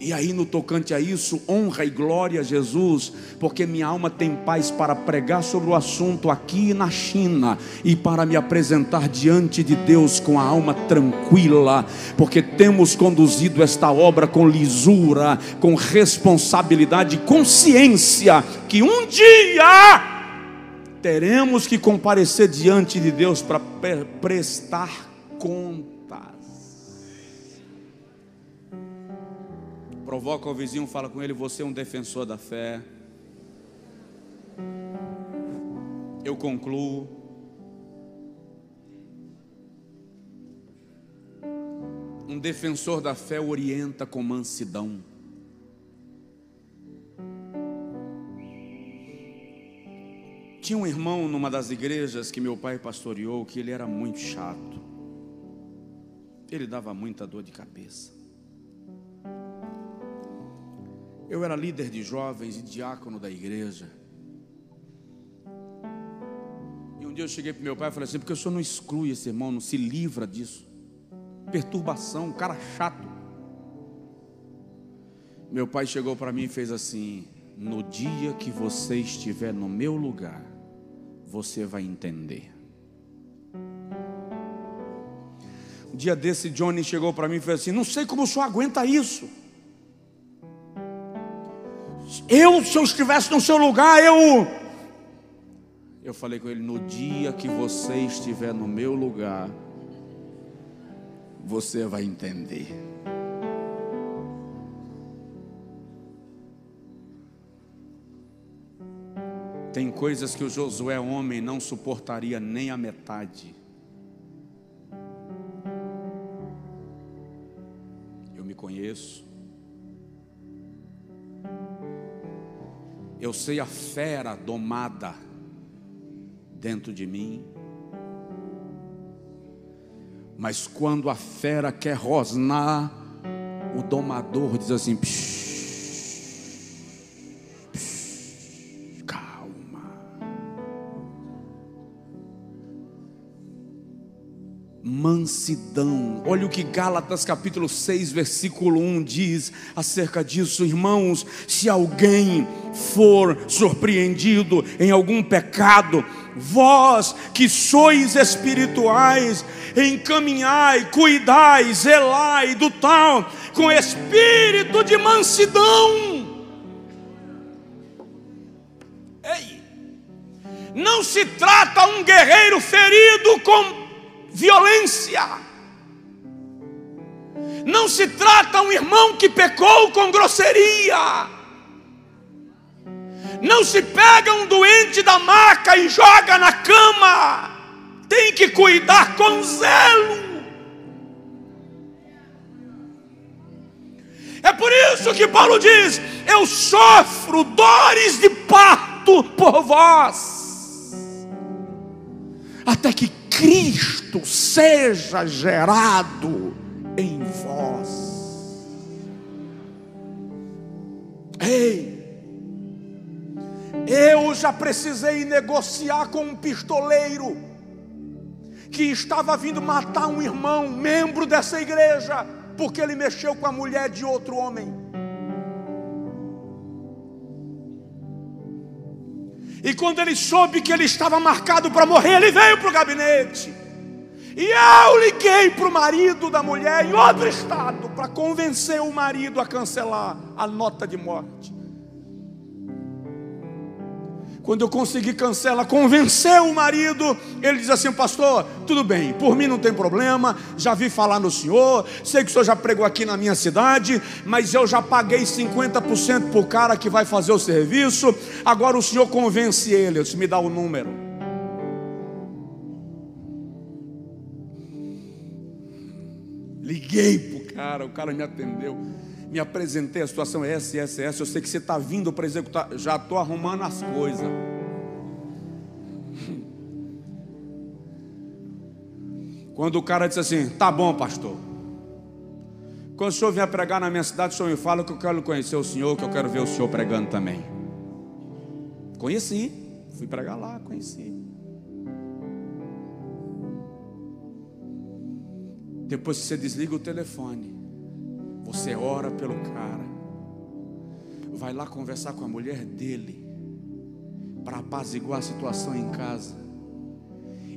A: E aí, no tocante a isso, honra e glória a Jesus, porque minha alma tem paz para pregar sobre o assunto aqui na China e para me apresentar diante de Deus com a alma tranquila, porque temos conduzido esta obra com lisura, com responsabilidade, consciência que um dia teremos que comparecer diante de Deus para prestar contas. Provoca o vizinho, fala com ele: você é um defensor da fé. Eu concluo. Um defensor da fé orienta com mansidão. Tinha um irmão numa das igrejas que meu pai pastoreou, que ele era muito chato. Ele dava muita dor de cabeça. Eu era líder de jovens e diácono da igreja. E um dia eu cheguei para meu pai e falei assim: porque o senhor não exclui esse irmão, não se livra disso? Perturbação, um cara chato. Meu pai chegou para mim e fez assim: no dia que você estiver no meu lugar, você vai entender. Um dia desse, Johnny chegou para mim e fez assim: não sei como o senhor aguenta isso. Se eu estivesse no seu lugar, eu falei com ele: no dia que você estiver no meu lugar, você vai entender. Tem coisas que o Josué homem não suportaria nem a metade. Eu me conheço. Eu sei a fera domada dentro de mim. Mas quando a fera quer rosnar, o domador diz assim: calma. Mansidão. Olha o que Gálatas capítulo 6 versículo 1 diz acerca disso: irmãos, se alguém for surpreendido em algum pecado, vós que sois espirituais, encaminhai, cuidai, zelai do tal com espírito de mansidão. Ei, não se trata um guerreiro ferido com violência. Não se trata um irmão que pecou com grosseria. Não se pega um doente da maca e joga na cama. Tem que cuidar com zelo. É por isso que Paulo diz: eu sofro dores de parto por vós, até que Cristo seja gerado em vós. Ei, eu já precisei negociar com um pistoleiro que estava vindo matar um irmão, membro dessa igreja, porque ele mexeu com a mulher de outro homem. E quando ele soube que ele estava marcado para morrer, ele veio para o gabinete. E eu liguei para o marido da mulher em outro estado para convencer o marido a cancelar a nota de morte. Quando eu consegui cancelar, convencer o marido, ele diz assim: pastor, tudo bem, por mim não tem problema, já vi falar no senhor, sei que o senhor já pregou aqui na minha cidade, mas eu já paguei 50% para o cara que vai fazer o serviço, agora o senhor convence ele. Eu disse: me dá o número. Liguei para o cara me atendeu, me apresentei, a situação é essa, eu sei que você está vindo para executar, já estou arrumando as coisas. Quando o cara disse assim: tá bom, pastor, quando o senhor vier pregar na minha cidade, o senhor me fala que eu quero conhecer o senhor, que eu quero ver o senhor pregando também. Conheci, fui pregar lá, conheci. Depois que você desliga o telefone, você ora pelo cara, vai lá conversar com a mulher dele, para apaziguar a situação em casa.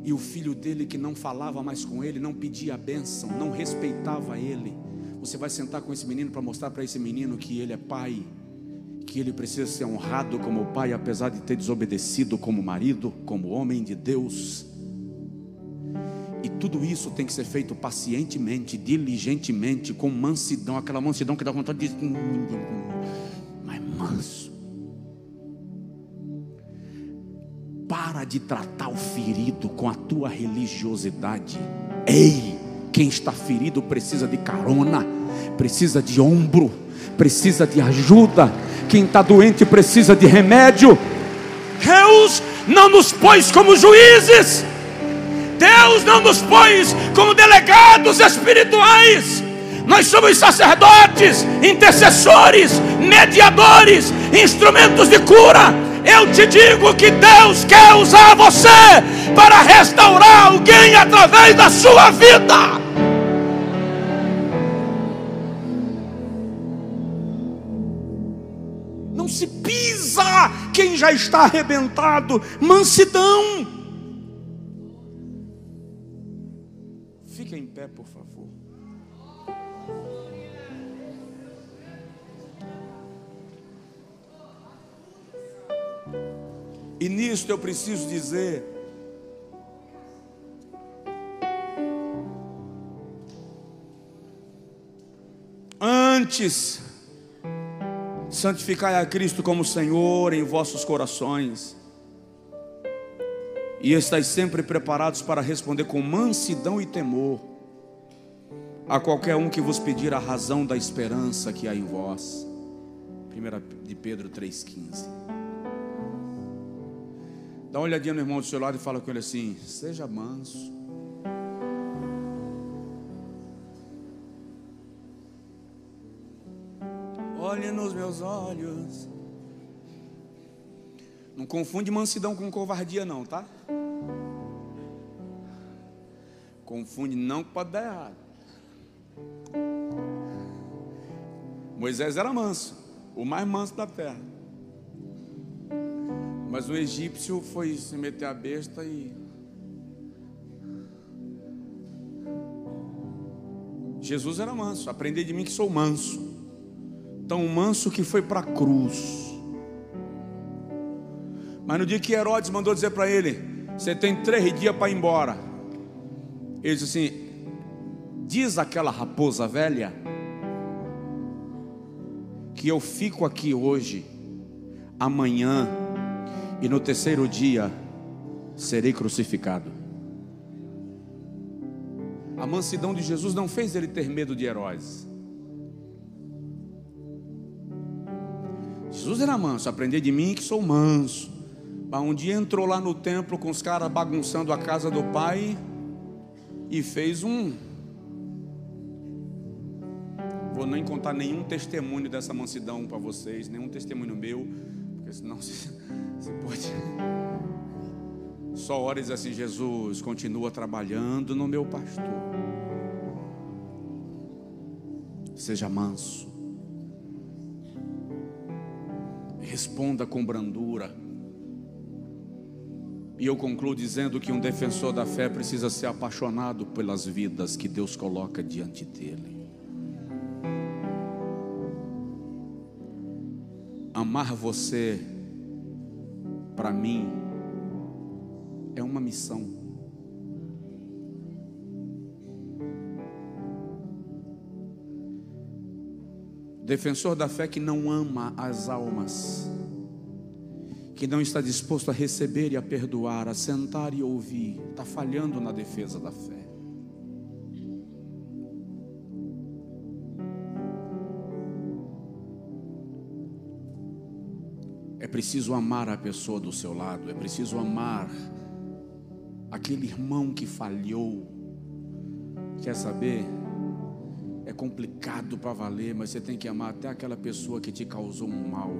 A: E o filho dele, que não falava mais com ele, não pedia a bênção, não respeitava ele, você vai sentar com esse menino para mostrar para esse menino que ele é pai, que ele precisa ser honrado como pai, apesar de ter desobedecido como marido, como homem de Deus. E tudo isso tem que ser feito pacientemente, diligentemente, com mansidão, aquela mansidão que dá vontade de... mas manso. Para de tratar o ferido com a tua religiosidade. Ei, quem está ferido precisa de carona, precisa de ombro, precisa de ajuda. Quem está doente precisa de remédio. Deus não nos pôs como juízes, Deus não nos pôs como delegados espirituais. Nós somos sacerdotes, intercessores, mediadores, instrumentos de cura. Eu te digo que Deus quer usar você para restaurar alguém através da sua vida. Não se pisa quem já está arrebentado. Mansidão. Fique em pé, por favor. E nisto eu preciso dizer: antes, santificai a Cristo como Senhor em vossos corações, e estais sempre preparados para responder com mansidão e temor a qualquer um que vos pedir a razão da esperança que há em vós. 1 de Pedro 3,15. Dá uma olhadinha no irmão do seu lado e fala com ele assim: seja manso. Olhe nos meus olhos. Não confunde mansidão com covardia não, tá? Confunde não, que pode dar errado. Moisés era manso, o mais manso da terra. Mas o egípcio foi se meter a besta e... Jesus era manso. Aprendei de mim que sou manso. Tão manso que foi para a cruz. Mas no dia que Herodes mandou dizer para ele: você tem 3 dias para ir embora, ele disse assim: diz aquela raposa velha que eu fico aqui hoje, amanhã, e no 3º dia serei crucificado. A mansidão de Jesus não fez ele ter medo de Herodes. Jesus era manso. Aprendei de mim que sou manso. Mas um dia entrou lá no templo com os caras bagunçando a casa do pai e fez vou nem contar nenhum testemunho dessa mansidão para vocês, nenhum testemunho meu, porque senão você pode... Só ora e diz assim: Jesus, continua trabalhando no meu pastor. Seja manso. Responda com brandura. E eu concluo dizendo que um defensor da fé precisa ser apaixonado pelas vidas que Deus coloca diante dele. Amar você, para mim, é uma missão. Defensor da fé que não ama as almas, que não está disposto a receber e a perdoar, a sentar e ouvir, está falhando na defesa da fé. É preciso amar a pessoa do seu lado, é preciso amar aquele irmão que falhou. Quer saber? É complicado para valer, mas você tem que amar até aquela pessoa que te causou um mal.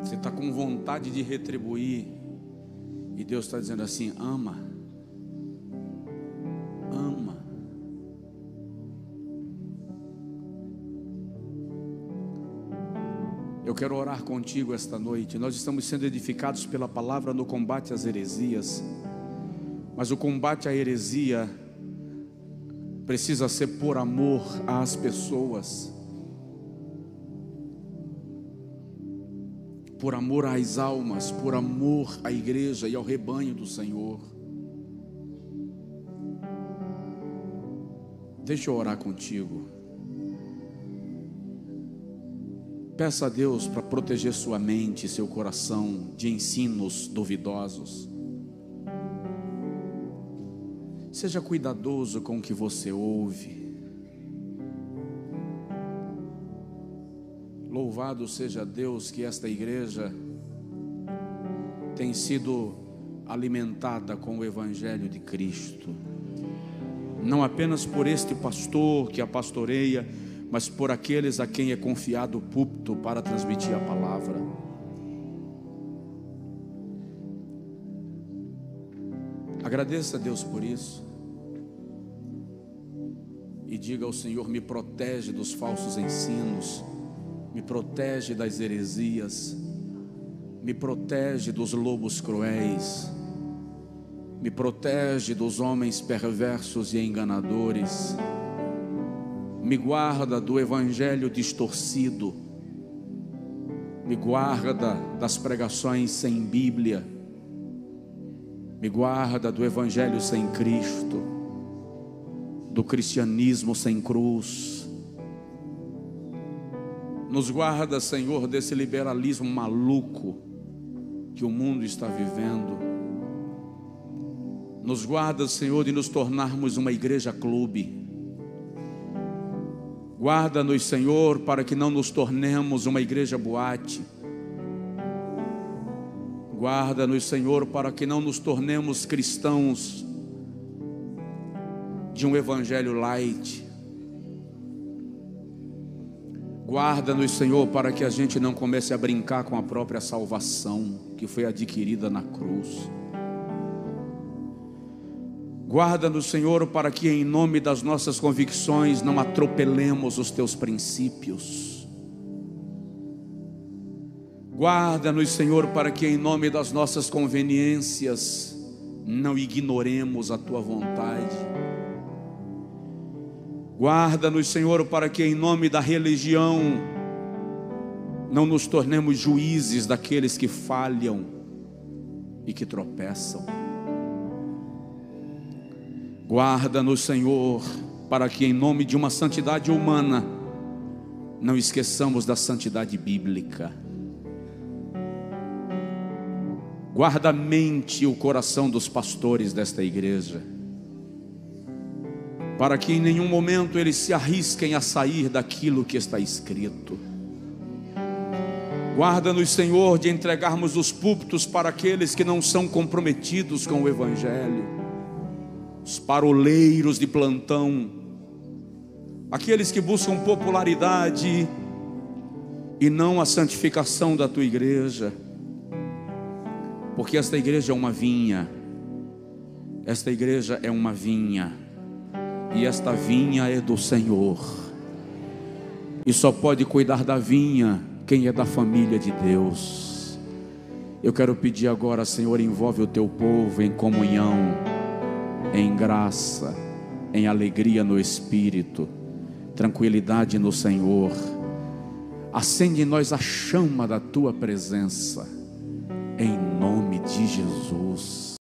A: Você está com vontade de retribuir, e Deus está dizendo assim: ama, ama. Eu quero orar contigo esta noite. Nós estamos sendo edificados pela palavra no combate às heresias, mas o combate à heresia precisa ser por amor às pessoas, por amor às almas, por amor à igreja e ao rebanho do Senhor. Deixa eu orar contigo. Peça a Deus para proteger sua mente e seu coração de ensinos duvidosos. Seja cuidadoso com o que você ouve. Louvado seja Deus que esta igreja tem sido alimentada com o Evangelho de Cristo. Não apenas por este pastor que a pastoreia, mas por aqueles a quem é confiado o púlpito para transmitir a palavra. Agradeça a Deus por isso. E diga ao Senhor: me protege dos falsos ensinos, me protege das heresias, me protege dos lobos cruéis, me protege dos homens perversos e enganadores, me guarda do evangelho distorcido, me guarda das pregações sem Bíblia, me guarda do evangelho sem Cristo, do cristianismo sem cruz. Nos guarda, Senhor, desse liberalismo maluco que o mundo está vivendo. Nos guarda, Senhor, de nos tornarmos uma igreja clube. Guarda-nos, Senhor, para que não nos tornemos uma igreja boate. Guarda-nos, Senhor, para que não nos tornemos cristãos de um evangelho light. Guarda-nos, Senhor, para que a gente não comece a brincar com a própria salvação que foi adquirida na cruz. Guarda-nos, Senhor, para que em nome das nossas convicções não atropelemos os teus princípios. Guarda-nos, Senhor, para que em nome das nossas conveniências não ignoremos a tua vontade. Guarda-nos, Senhor, para que em nome da religião não nos tornemos juízes daqueles que falham e que tropeçam. Guarda-nos, Senhor, para que em nome de uma santidade humana não esqueçamos da santidade bíblica. Guarda a mente e o coração dos pastores desta igreja, para que em nenhum momento eles se arrisquem a sair daquilo que está escrito. Guarda-nos, Senhor, de entregarmos os púlpitos para aqueles que não são comprometidos com o Evangelho, os paroleiros de plantão, aqueles que buscam popularidade e não a santificação da tua igreja, porque esta igreja é uma vinha, esta igreja é uma vinha, e esta vinha é do Senhor, e só pode cuidar da vinha quem é da família de Deus. Eu quero pedir agora, Senhor, envolve o teu povo em comunhão, em graça, em alegria no Espírito, tranquilidade no Senhor. Acende em nós a chama da tua presença, em nome de Jesus.